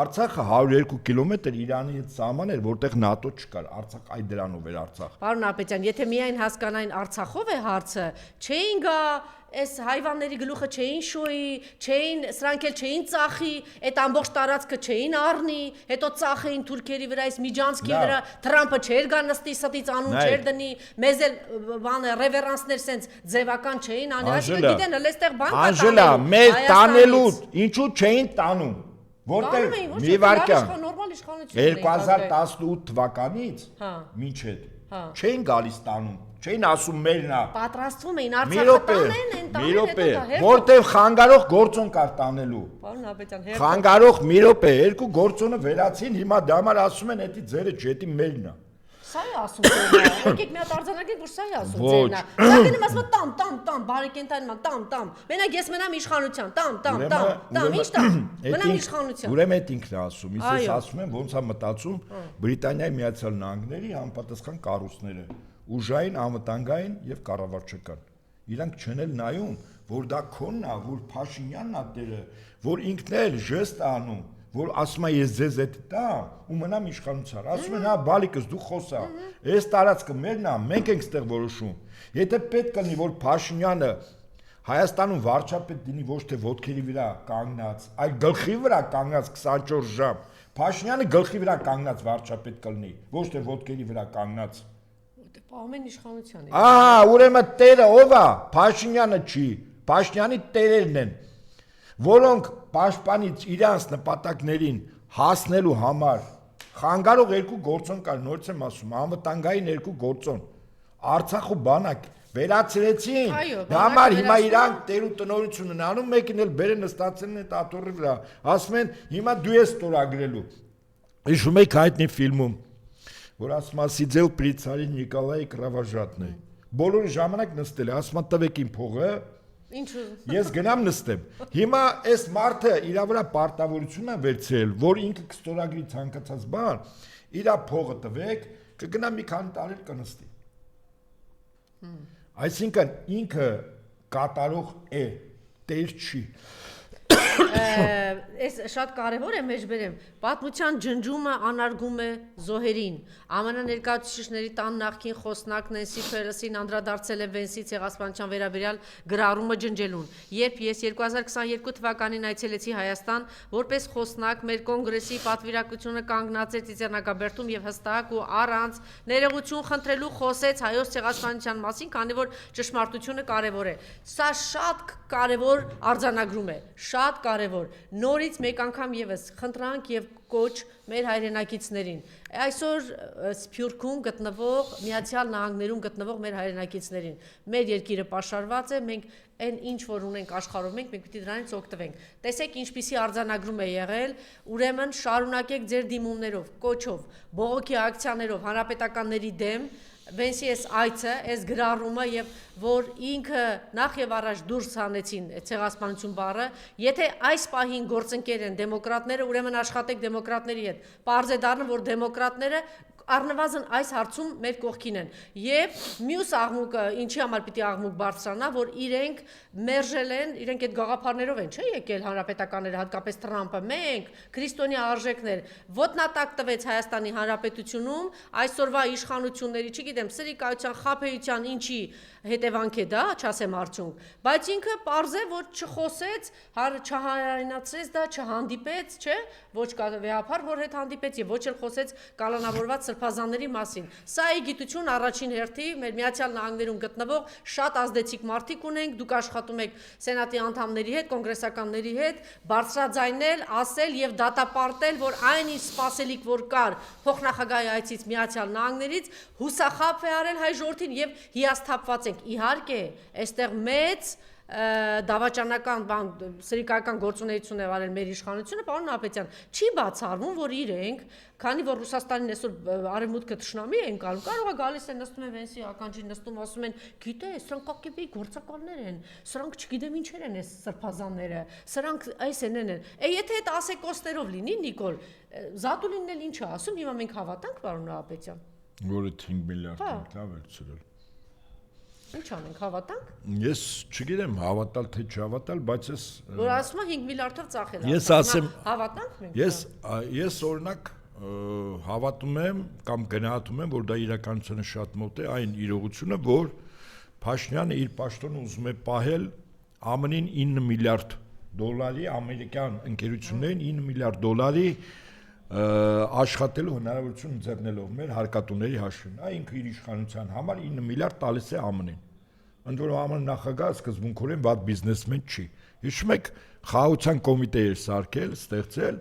Արցախը 102 կիլոմետր Իրանի հետ սահման էր, որտեղ ՆԱՏՕ չկար, Արցախ այդ դրանով էր Արցախ։ Պարոն Ապետյան, եթե միայն հասկանային Արցախով է հարցը, չէին գա այս հայվանների գլուխը չէին շոյի, սրանք էլ չէին ծախի, այդ ամբողջ տարածքը չէին առնի, հետո ծախեին թուրքերի վրա, այս Միջանցքի վրա, Թրամփը չէր գա նստի ստից անուն չէր դնի, մեզ էլ բանը ռևերանսներ սենց ձևական չէին անի, այսինքն գիտեն, հələ այստեղ բան կա տանելու։ Անժելա, մեր տանելու, ինչու չէին տանում, որտեղ մի վարքյան 2018 թվականից մինչև չէին գալիս տանում, չէին ասում մերնա։ Պատրաստվում էին Արցախը տանեն, են տանեն, որտեղ խանգարող գործոն կար տանելու։ Պարոն Ապետյան, խանգարող մի րոպե, երկու գործոնը վերացին, հիմա դա համար ասում են, էդի ձերը չետի մերնա։ Սա է ասում ձերնա, եկեք մի հատ արձանագրենք, որ սա է ասում ձերնա։ Սակայն ասում տամ, բարեկենտային տամ, մենակ ես մնամ իշխանության, տամ, ինչ տամ, մնամ իշխանության։ Ուրեմն այդ ինքն է ասում, ես ասում եմ, ոնց է մտածում Բրիտանիայի Միացյալ Նահանգների համապատասխան կառույցները, ուժային, անվտանգային եւ կառավարչական։ Իրանք չեն էլ նայում, որ դա քոնն է, որ Փաշինյանն է դերը, որ ինքն էլ ժեստ անում, որ ասում է ես ձեզ այդ տամ ու մնամ իշխանության, ասում են հա բալիկս դու խոսա, այս տարածքը մերն է, մենք ենք ստեղ որոշում։ Եթե պետք կլինի որ Փաշինյանը Հայաստանում վարչապետ դինի ոչ թե ոտքերի վրա կանգնած, այլ գլխի վրա կանգնած 24 ժամ, Փաշինյանը գլխի վրա կանգնած վարչապետ կլինի, ոչ թե ոտքերի վրա կանգնած։ Ամեն իշխանության է։ Ահա, ուրեմն տերը ով է, Փաշինյանը չի, Փաշինյանի տերերն են, որոնք պաշտպանից իրանց նպատակներին հասնելու համար խանգարող երկու գործոն կար, նորից եմ ասում, անվտանգային երկու գործոն, Արցախ ու բանակ վերացրեցին, դա համար հիմա իրանք տեր ու տնօրություն են անում, մեկին էլ բերեն նստացել են այդ աթոռի վրա, ասում են հիմա դու ես ստորագրելու։ Հիշում եք հայտնի ֆիլմում, որ ասում է Սիձել Պրիցարի Նիկոլայ Կրավաժատն է, բոլորը ժամանակ նստել է, ասում է տվեք իմ փողը, ես գնամ նստեմ։ Հիմա այս մարդը իրա վրա պարտավորություն է վերցրել, որ ինքը կստորագրի ցանկացած բան, իրա փողը տվեք, կգնա մի քանի տարի կնստի։ Այսինքն ինքը կատարող է, տեր չի։ այս շատ կարևոր է մեջբերեմ, պատմության ջնջումը անարգում է զոհերին, ԱՄՆ ներկայացուցիչների տան նախկին խոսնակ Նենսի Փելոսին անդրադարձել է Վենսի ցեղասպանության վերաբերյալ գրառումը ջնջելուն, երբ ես 2022 թվականին այցելեցի Հայաստան, որպես խոսնակ մեր կոնգրեսի պատվիրակությունը կանգնած էր Ծիծեռնակաբերդում եւ հստակ ու առանց ներողություն խնդրելու խոսեց հայոց ցեղասպանության մասին, քանի որ ճշմարտությունը կարևոր է։ Սա շատ կարևոր արձանագրում է, շատ կարևոր։ Նորից մեկ անգամ եւս խնդրանք եւ կոչ մեր հայրենակիցներին։ Այսօր Սփյուռքում գտնվող, Միացյալ Նահանգներում գտնվող մեր հայրենակիցներին։ Մեր երկիրը պաշարված է, մենք այն ինչ որ ունենք աշխարհում, մենք պիտի դրանից օգտվենք։ Տեսեք ինչպիսի արձանագրում է եղել, ուրեմն շարունակեք ձեր դիմումներով, կոչով, բողոքի ակցիաներով հանրապետականների դեմ Վենսի այս այցը, այս գրառումը եւ որ ինքը նախ եւ առաջ դուրս հանեցին ցեղասպանություն բառը, եթե այս պահին գործընկեր են դեմոկրատները, ուրեմն աշխատեք դեմոկրատների հետ։ Պարզ է դառնում, որ դեմոկրատները առնվազն այս հարցում մեր կողքին են եւ մյուս աղմուկը ինչի համար պիտի աղմուկ բարձրանա, որ իրենք մերժել են, իրենք այդ գաղափարներով են, չէ՞ եկել հանրապետականները, հատկապես Թրամփը, մենք քրիստոնյա արժեքներ, ոտնատակ տվեց Հայաստանի Հանրապետությունում, այսօրվա իշխանությունների, չգիտեմ, սրիկայության, խաբեության, ինչի հետևանք է դա, չասեմ արդյունք, բայց ինքը պարզ է, որ չխոսեց, չհայրենացրեց դա, չհանդիպեց, չէ՞, ոչ վեհապար, որ հետ հանդիպեց եւ ոչ էլ խոսեց կալանավորված սրբազանների մասին։ Սա է գիտություն առաջին հերթի, մեր Միացյալ Նահանգներում գտնվող շատ ազդեցիկ մարդիկ ունենք, դուք աշխատում եք սենատի անդամների հետ, կոնգրեսականների հետ, բարձրաձայնել, ասել եւ դատապարտել, որ այն ինչ սպասելիք որ կար փոխնախագահի այցից Միացյալ Նահանգներից, հուսախաբ է արել հայ ժողովրդին եւ հիասթափված ենք։ Իհարկե, այստեղ մեծ դավաճանական բան սրիկայական գործունեություն է արել մեր իշխանությունը, պարոն Նահապետյան, չի բացառվում, որ իրենք, քանի որ Ռուսաստանին այսօր արևմուտքը թշնամի են կալում, կարող է գալիս են նստում են Վենսի ականջին, նստում ասում են, գիտե, սրանք ԿԿԲ-ի գործակալներ են, սրանք չգիտեմ ինչեր են այս սրբազանները, սրանք այս են։ Եթե այդ ասեկոստերով լինի, Նիկոլ, Զատուլինն էլ ինչ է ասում, հիմա մենք հավատանք, պարոն Նահապետյան։ Որը 5 միլիարդ լավ է ցրել։ Ինչ անենք, հավատանք։ Ես չգիտեմ հավատալ թե չհավատալ, բայց ես որ ասում է 5 միլիարդով ծախել։ Ես ասեմ, հավատանք մենք։ Ես օրինակ հավատում եմ կամ գնահատում եմ, որ դա իրականությանը շատ մոտ է այն իրողությունը, որ Փաշինյանը իր պաշտոնը ուզում է պահել ԱՄՆ-ին 9 միլիարդ դոլարի, ամերիկյան ընկերություններին 9 միլիարդ դոլարի աշխատելու հնարավորություն ձեռնելով մեր հարկատուների հաշվին։ Այն ինքը իր իշխանության համար 9 միլիարդ տալիս է ԱՄՆ-ին։ Ընդ որում ԱՄՆ նախագահը սկզբունքորեն վատ բիզնեսմեն չի։ Հիշում եք, խաղաղության կոմիտե էր սարքել, ստեղծել,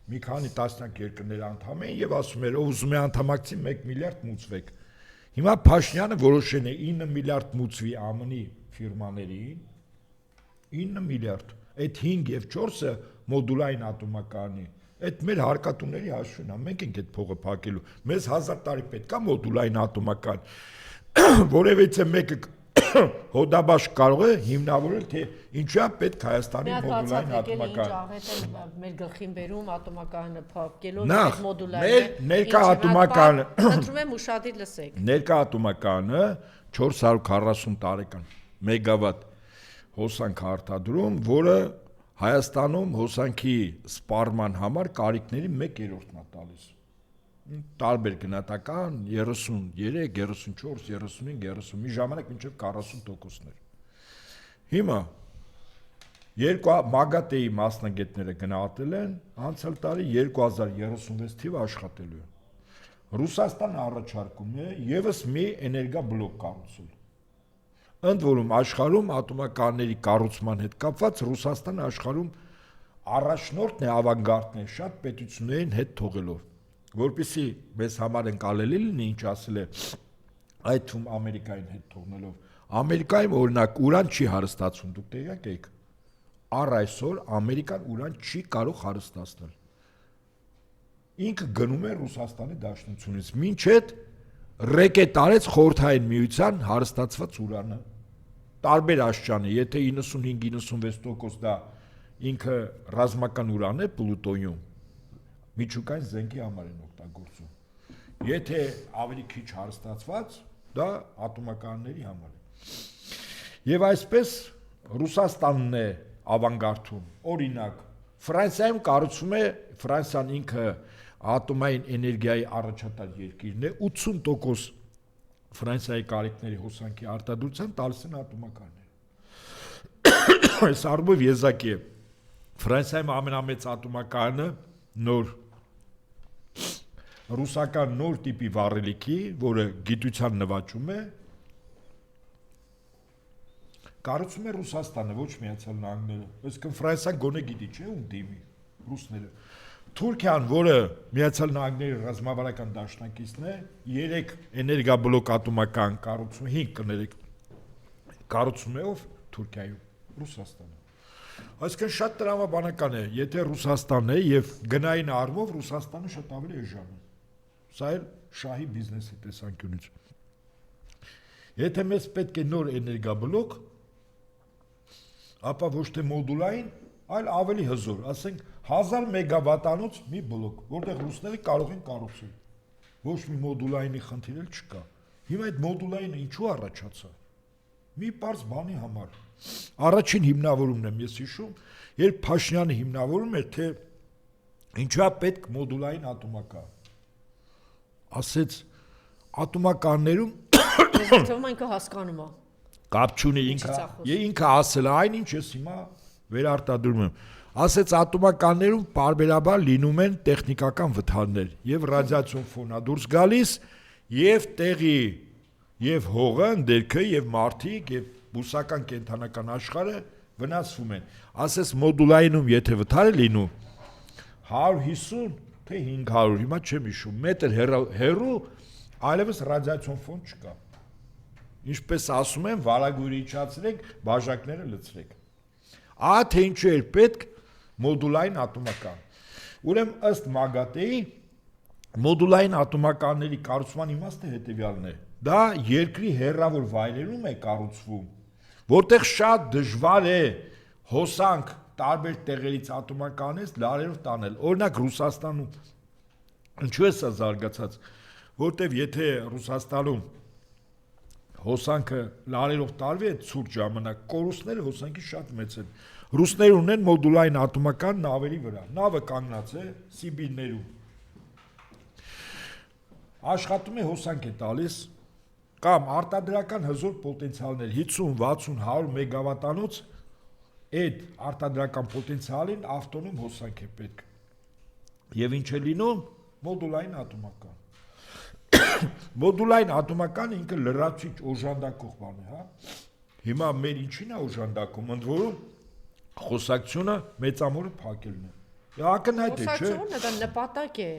մի քանի տասնյակ երկրներ անդամ էին եւ ասում էր, ով ուզում է անդամակցի 1 միլիարդ մուծվեք։ Հիմա Փաշինյանը որոշել է 9 միլիարդ մուծվի ԱՄՆ-ի ֆիրմաներին, 9 միլիարդ։ Այդ 5 եւ 4-ը մոդուլային ատոմակայանի Այդ մեր հարկատուների հաշվին է, մենք ենք այդ փողը փակելու։ Մեզ 1000 տարի պետք է մոդուլային ատոմական, որևէ մեկը հոդաբաշ կարող է հիմնավորել, թե ինչու է պետք Հայաստանի մոդուլային ատոմական։ Մեր գլխին բերում ատոմականը փակելով այդ մոդուլային։ Ներկա ատոմականը, խնդրում եմ ուշադիր լսեք։ Ներկա ատոմականը 440 տարեկան մեգավատ հոսանք արտադրում, որը Հայաստանում հոսանքի սպառման համար կարիքների 1/3-ն է տալիս։ Տարբեր գնահատական 33, 34, 35, 30, մի ժամանակ մինչև 40%-ներ։ Հիմա երկու ՄԱԳԱՏԵ-ի մասնագետները գնահատել են, անցյալ տարի 2036 թիվը աշխատելու է։ Ռուսաստանը առաջարկում է եւս մի էներգաբլոկ կառուցել։ Ընդ որում աշխարհում ատոմականների կառուցման հետ կապված Ռուսաստանը աշխարհում առաջնորդն է, ավանգարդն է շատ պետություններին հետ թողելով, որպեսզի մեզ համար ընկալելի լինի, ինչ ասել է, այդ թվում Ամերիկային հետ թողնելով։ Ամերիկայում օրինակ ուրան չի հարստացում, դուք տեղյակ եք։ Առ այսօր Ամերիկան ուրան չի կարող հարստացնել։ Ինքը գնում է Ռուսաստանի Դաշնությունից, մինչև ռեկետ արեց խորհրդային միության հարստացված ուրանը։ Տարբեր աշխարհի, եթե 95-96% դա ինքը ռազմական ուրան է պլուտոնիում, միջուկային զենքի համար են օգտագործում։ Եթե ավելի քիչ հարստացված, դա ատոմականների համար է։ Եվ այսպես Ռուսաստանն է ավանգարդում, օրինակ, Ֆրանսիայում կառուցվում է Ֆրանսիան ինքը ատոմային էներգիայի առաջատար երկիրն է 80% Ֆրանսիայի կարիքների հոսանքի արտադրության տալիս են ատոմականները։ Այս առումով եզակի է Ֆրանսիայում ամենամեծ ատոմակայանը նոր ռուսական նոր տիպի վառելիքի, որը գիտության նվաճում է, կառուցում է Ռուսաստանը, ոչ Միացյալ Նահանգները։ Այսինքն Ֆրանսիան գոնե գիտի, չէ՞, ում դիմի ռուսները։ Թուրքիան, որը Միացյալ Նահանգների ռազմավարական դաշնակիցն է, 3 էներգաբլոկ ատոմական կառուցում, 5 կներեք կառուցում է ով Թուրքիայում, Ռուսաստանը։ Այսինքն շատ տրամաբանական է, եթե Ռուսաստանն է եւ գնային առումով Ռուսաստանը շատ ավելի էժան է։ Սա էլ շահի բիզնեսի տեսանկյունից։ Եթե մեզ պետք է նոր էներգաբլոկ, ապա ոչ թե մոդուլային, այլ ավելի հզոր, ասենք 1000 մեգավատանոց մի բլոկ, որտեղ ռուսները կարող են կառուցել։ Ոչ մի մոդուլայինի խնդիր էլ չկա։ Հիմա այդ մոդուլայինը ինչու առաջացա։ Մի պարզ բանի համար։ Առաջին հիմնավորումն եմ ես հիշում, երբ Փաշինյանը հիմնավորում էր, թե ինչու է պետք մոդուլային ատոմական։ Ասեց ատոմականներում Թվում ինքը հասկանում է։ Կապ չունի ինքը ասել է այն ինչ ես հիմա վերարտադրում եմ։ Ասեց ատոմականներում պարբերաբար լինում են տեխնիկական վթարներ եւ ռադիացիոն ֆոնա դուրս գալիս եւ տեղի եւ հողը, ընդերքը եւ մարդիկ եւ բուսական կենթանական աշխարհը վնասվում են։ Ասես մոդուլայինում եթե վթար է լինում 150 թե 500, հիմա չեմ հիշում, մետր հեռու այլևս ռադիացիոն ֆոն չկա։ Ինչպես ասում են, վարագույրը իջացրեք, բաժակները լցրեք։ Ահա թե ինչու էր պետք մոդուլային ատոմական։ Ուրեմն ըստ Մագատեի մոդուլային ատոմականների կառուցման իմաստը հետևյալն է։ Դա երկրի հեռավոր վայրերում է կառուցվում, որտեղ շատ դժվար է հոսանք տարբեր տեղերից ատոմականից լարերով տանել։ Օրինակ Ռուսաստանում ինչու է սա զարգացած, որտեղ եթե Ռուսաստանում հոսանքը լարերով տարվի է ցուրտ ժամանակ, կորուստները հոսանքի շատ մեծ են։ Ռուսները ունեն մոդուլային ատոմական նավերի վրա։ Նավը կանգնած է Սիբիրներում։ Աշխատում է հոսանք է տալիս կամ արտադրական հզոր պոտենցիալներ 50, 60, 100 մեգավատանոց այդ արտադրական պոտենցիալին ավտոնոմ հոսանք է պետք։ Եվ ինչ է լինում մոդուլային ատոմական։ Մոդուլային ատոմականը ինքը լրացուցիչ օժանդակող բան է, հա։ Հիմա մեր ինչին է օժանդակում, ընդ որում խոսակցությունը մեծամորը փակելն է։ Ակնհայտ է, չէ՞։ Խոսակցությունը դա նպատակ է։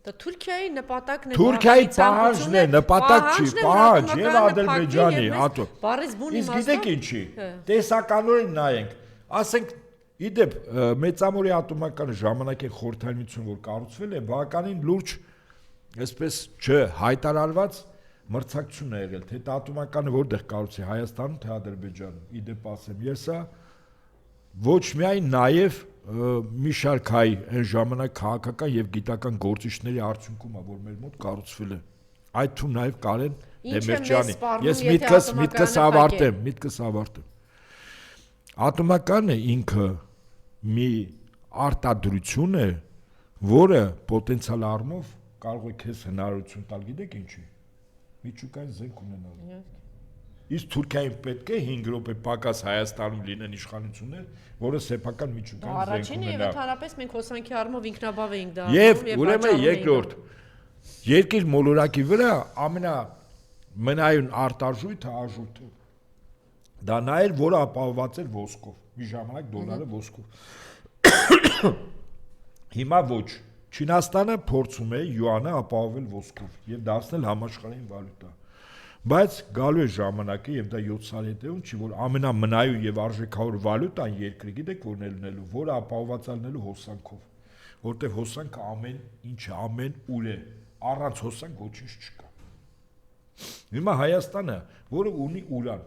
Դա Թուրքիայի նպատակն է։ Թուրքիայի պահանջն է, նպատակ չի, պահանջ եւ Ադրբեջանի, հատո։ Բարից բուն Իսկ գիտեք ինչի։ Տեսականորեն նայենք, ասենք իդեպ մեծամորի ատոմականը ժամանակ է Խորհրդային Միություն, որ կառուցվել է, բավականին լուրջ այսպես չհայտարարված մրցակցություն է եղել, թե ատոմականը որտեղ կառուցի Հայաստանում, թե Ադրբեջանում։ Իդեպ ասեմ, եսա ոչ միայն նաև մի շարք հայ այն ժամանակ քաղաքական եւ գիտական գործիչների արդյունքում է, որ մեր մոտ կառուցվել է։ Այդ թվում նաև Կարեն Դեմիրճյանի։ Ես միտքս ավարտեմ։ Ատոմականը ինքը մի արտադրություն է, որը պոտենցիալ առումով կարող է քեզ հնարավորություն տալ, գիտեք ինչի։ Միջուկային զենք ունենալու։ Իսկ Թուրքիային պետք է 5 րոպե պակաս Հայաստանում լինեն իշխանություններ, որը սեփական միջուկային զենք ունենա։ Առաջինը եւ ընդհանրապես մենք հոսանքի առումով ինքնաբավ էինք դա։ Եվ ուրեմն երկրորդ երկիր մոլորակի վրա ամենամնայուն արտարժույթը արժույթը դա նա էր, որը ապահովված էր ոսկով։ Մի ժամանակ դոլարը ոսկով։ Հիմա ոչ։ Չինաստանը փորձում է յուանը ապահովել ոսկով եւ դարձնել համաշխարհային վալյուտա։ Բայց գալու է ժամանակը եւ դա 7 տարի հետեւում չի, որ ամենամնայուն եւ արժեքավոր վալյուտան երկրի գիտեք որն է լինելու, որը ապահովված է լինելու հոսանքով, որտեղ հոսանքը ամեն ինչ է, ամեն ուր է, առանց հոսանք ոչինչ չկա։ Հիմա Հայաստանը, որը ունի ուրան,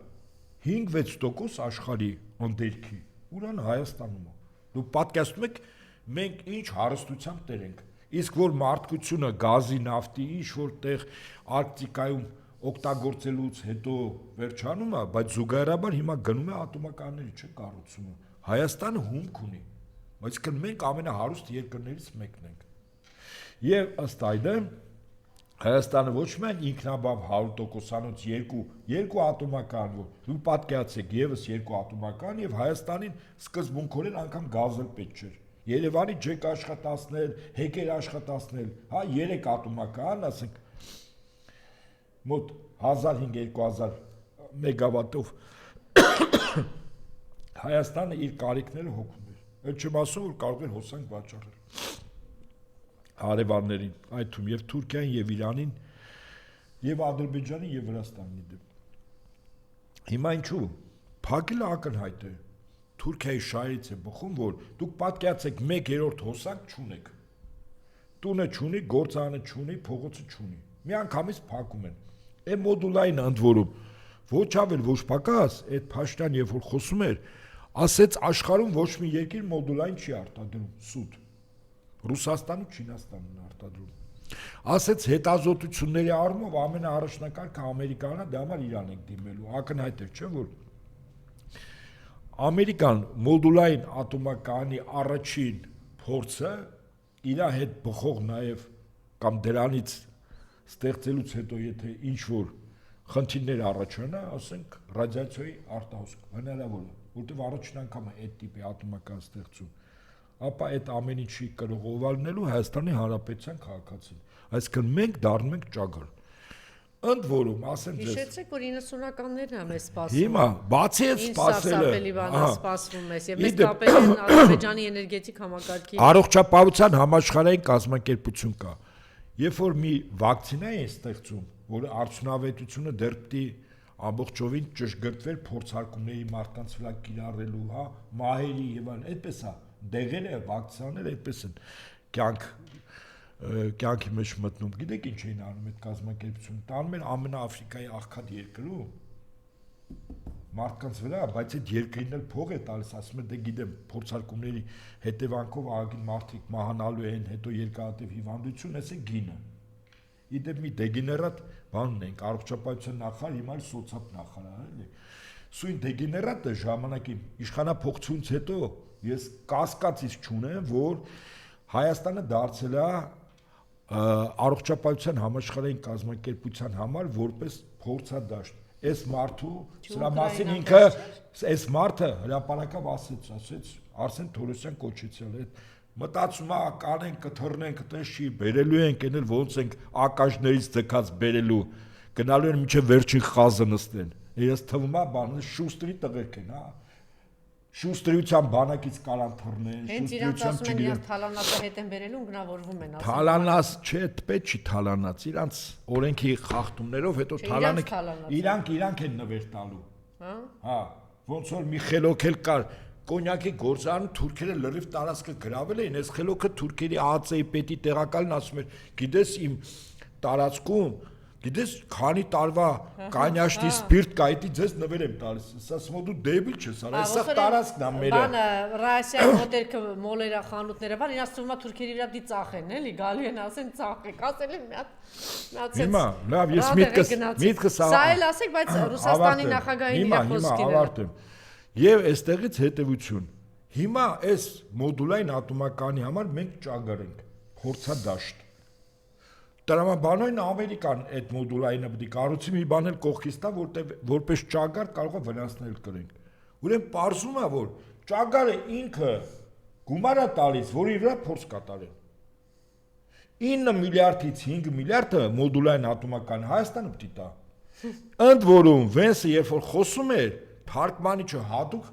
5-6% աշխարհի ընդերքի, ուրանը Հայաստանում է։ Դու պատկերացնում եք մենք ինչ հարստությամբ տեր ենք։ Իսկ որ մարդկությունը գազի, նավթի ինչ որտեղ Արկտիկայում օգտագործելուց հետո վերջանում է, բայց զուգահեռաբար հիմա գնում է ատոմականների չէ կառուցումը։ Հայաստանը հումք ունի։ Այսինքն մենք ամենահարուստ երկրներից մեկն ենք։ Եվ ըստ այդմ Հայաստանը ոչ միայն ինքնաբավ 100%-անոց երկու ատոմական, որ դու պատկերացեք եւս երկու ատոմական եւ Հայաստանին սկզբունքորեն անգամ գազել պետք չէր։ Երևանի ջեք աշխատացնել, հեկեր աշխատացնել, հա 3 ատոմական, ասենք մոտ 1500-2000 մեգավատով Հայաստանը իր կարիքները հոգում էր։ Այդ չեմ ասում, որ կարող էր հոսանք վաճառել հարևաններին, այդ թվում եւ Թուրքիային եւ Իրանին եւ Ադրբեջանին եւ Վրաստանին դեմ։ Հիմա ինչու՞։ Փակելը ակնհայտ է։ Թուրքիայի շահերից է բխում, որ դուք պատկերացեք 1/3 հոսանք չունեք։ Տունը չունի, գործարանը չունի, փողոցը չունի։ Միանգամից փակում են։ Այդ մոդուլային ընդ որում ոչ ավել ոչ պակաս, այդ Փաշտյան երբ որ խոսում էր, ասեց աշխարհում ոչ մի երկիր մոդուլային չի արտադրում սուտ։ Ռուսաստանը ու Չինաստանն են արտադրում։ Ասեց հետազոտությունների առումով ամենաառաջնակարգը Ամերիկան է, դա համար Իրան ենք դիմելու։ Ակնհայտ է, չէ՞ որ Ամերիկան մոդուլային ատոմականի առաջին փորձը իր հետ բխող նաև կամ դրանից ստեղծելուց հետո եթե ինչ որ խնդիրներ առաջանա, ասենք ռադիացիայի արտահոսք հնարավոր է, որտեղ առաջին անգամ է այդ տիպի ատոմական ստեղծում, ապա այդ ամեն ինչի կրող օվալնելու Հայաստանի Հանրապետության քաղաքացին։ Այսինքն մենք դառնում ենք ճագար։ Ընդ որում, ասեմ ձեզ։ Հիշեցեք, որ 90-ականներն է մեզ սպասում։ Հիմա, բացի այդ սպասելը, սպասվում է, եւ մեզ կապել են Ադրբեջանի էներգետիկ համակարգի։ Առողջապահության համաշխարհային կազմակերպություն կա։ Երբ որ մի վակցինա է ստեղծում, որը արդյունավետությունը դեռ պիտի ամբողջովին ճշգրտվեր փորձարկումների մարդկանց վրա կիրառելու, հա, մահերի եւ այլն, այդպես է, դեղերը, վակցիաները այդպես են կյանքի մեջ մտնում։ Գիտեք ինչ էին անում այդ կազմակերպությունը, տանում են ամենաաֆրիկայի աղքատ երկրում մարդկանց վրա, բայց այդ երկրին էլ փող է տալիս, ասում է դե գիտեմ, փորձարկումների հետևանքով ահագին մարդիկ մահանալու են, հետո երկարատև հիվանդություն, էս է գինը։ Իդեպ մի դեգեներատ բան ունենք, առողջապահության նախարար, հիմա էլ սոցիալ նախարար, էլի։ Սույն դեգեներատը ժամանակի իշխանափոխությունից հետո ես կասկածից չունեմ, որ Հայաստանը դարձել է առողջապահության համաշխարհային կազմակերպության համար որպես փորձադաշտ։ Այս մարդու սրա մասին ինքը այս մարդը հրապարակավ ասեց Արսեն Թորոսյան կոչեցել այդ մտածում է կանեն կթռնենք այդպես չի բերելու ենք ենել ոնց ենք ակաժներից ձգած բերելու գնալու են մինչև վերջին խազը նստեն ես թվում է բանը շուստրի տղերք են հա շուստրիության բանակից կարան թռնեն հենց իրանց ասում են իրենց թալանացը հետ են բերելու գնավորվում են ասում թալանաց չէ պետք չի թալանաց իրանց օրենքի խախտումներով հետո թալանեք իրանք են նվեր տալու հա ոնց որ մի խելոք էլ կար կոնյակի գործարանը թուրքերը լրիվ տարածքը գրավել էին այս խելոքը թուրքերի ԱԱՑ-ի պետի տեղակալն ասում էր գիտես իմ տարածքում գիտես քանի տարվա կանյաշտի սպիրտ կայտի ձեզ նվեր եմ տալիս ասում դու դեբիլ չես արա սա տարածքն է մերը բանը Ռասիայի մոտերքը մոլերա խանութները բան իրաց թվում է թուրքերի վրա դի ծախեն էլի գալու են ասեն ծախեք ասել են միացած հիմա լավ ես միտքս սա էլ ասեք բայց Ռուսաստանի նախագահին իր խոսքին ավարտեմ եւ այստեղից հետեւություն հիմա այս մոդուլային ատոմականի համար մենք ճագար ենք փորձադաշտ Տրամաբանոյն Ամերիկան այդ մոդուլայինը պետք է կառուցի մի բան էլ կողքից տա, որտեղ որպես ճագար կարող է վնասներ կրենք։ Ուրեմն պարզում է, որ ճագարը ինքը գումար է տալիս, որի վրա փորձ կատարեն։ 9 միլիարդից 5 միլիարդը մոդուլային ատոմական Հայաստանը պետք է տա։ Ընդ որում Վենսը երբ որ խոսում էր, թարգմանիչը հատուկ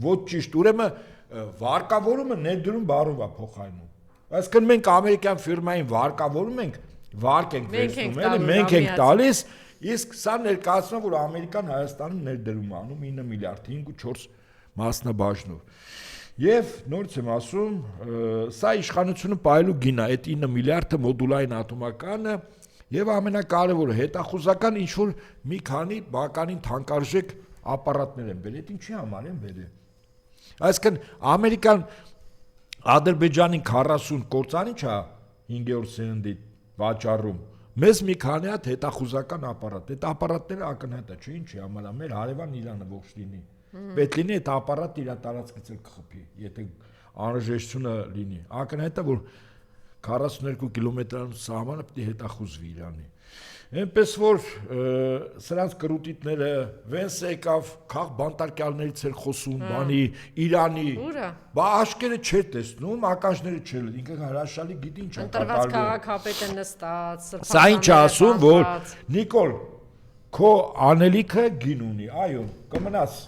ոչ ճիշտ, ուրեմն վարկավորումը ներդրում բառով է փոխարինում։ Այսինքն մենք ամերիկյան ֆիրմային վարկավորում ենք, վարկ ենք վերցնում, էլի մենք ենք տալիս, իսկ սա ներկայացնում որ Ամերիկան Հայաստանում ներդրում անում 9 միլիարդ 5.4 մասնաբաժնով։ Եվ նորից եմ ասում, սա իշխանությունը պայելու գին է, այդ 9 միլիարդը մոդուլային ատոմականը եւ ամենակարևորը հետախուզական ինչ որ մի քանի բականին թանկարժեք ապարատներ են բերել, ինչի համար են բերել։ Այսինքն Ամերիկան Ադրբեջանին 40 կործանիչ է 5-րդ սերնդի վաճառում։ Մեզ մի քանի հատ հետախուզական ապարատ։ Այդ ապարատները ակնհայտ է, չէ՞ ինչի համար է մեր հարևան Իրանը ողջ լինի։ Պետք լինի այդ ապարատը իր տարածքից էլ կխփի, եթե անհրաժեշտությունը լինի։ Ակնհայտ է, որ 42 կիլոմետրան սահմանը պետք է հետախուզվի Իրանի։ Այնպես որ սրանց կրուտիտները Վենսը եկավ քաղ բանտարկյալներից էր խոսում, բանի Իրանի, բա աշկերը չէր տեսնում, ականջները չէր, ինքը հրաշալի գիտի ինչ է կատարվում։ Ընտրված քաղաքապետը նստած, սա ինչ ասում, որ Նիկոլ, քո անելիքը գին ունի, այո, կմնաս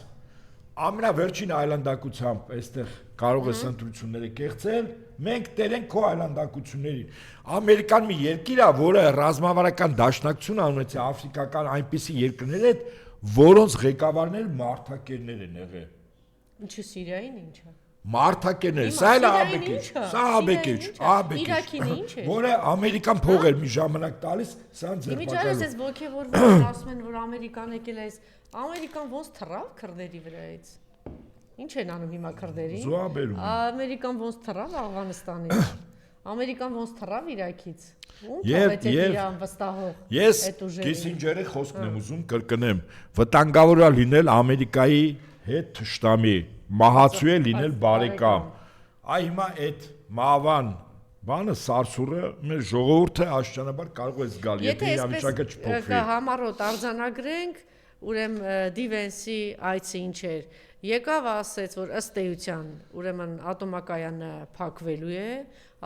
ամենավերջին այլանդակությամբ այստեղ կարող ես ընտրությունները կեղծել, մենք տերենք քո այլանդակություններին։ Ամերիկան մի երկիր է, որը ռազմավարական դաշնակցություն ունեցել է աֆրիկական այնպիսի երկրների հետ, որոնց ղեկավարները մարդակերներ են եղել։ Ինչու Սիրիային ինչա։ Մարդակերներ, սա էլ աբեկիչ, որը ամերիկան փող էր մի ժամանակ տալիս, սան ձերբակալում։ Իմիջիայից ես ոգևորվում ասում են, որ Ամերիկան եկել է, Ամերիկան ոնց թռավ քրդերի վրայից։ Ինչ են անում հիմա քրդերին։ Զոհաբերում։ Ամերիկան ոնց թռավ Աֆղանստանից։ Ամերիկան ոնց թռավ Իրաքից։ Ում թողեց Իրան վստահող։ Ես Քիսինջերի խոսքն եմ ուզում կրկնեմ, վտանգավոր է լինել Ամերիկայի հետ թշնամի, մահացու է լինել բարեկամ։ Այ հիմա այդ մահվան բանը սարսուռը մեր ժողովուրդը աշճանաբար կարող է զգալ, եթե իրավիճակը չփոխվի։ Եթե համառոտ արձանագրենք, ուրեմն Դիվենսի այցը ինչ էր։ Եկավ ասեց, որ ըստ էության, ուրեմն ատոմակայանը փակվելու է,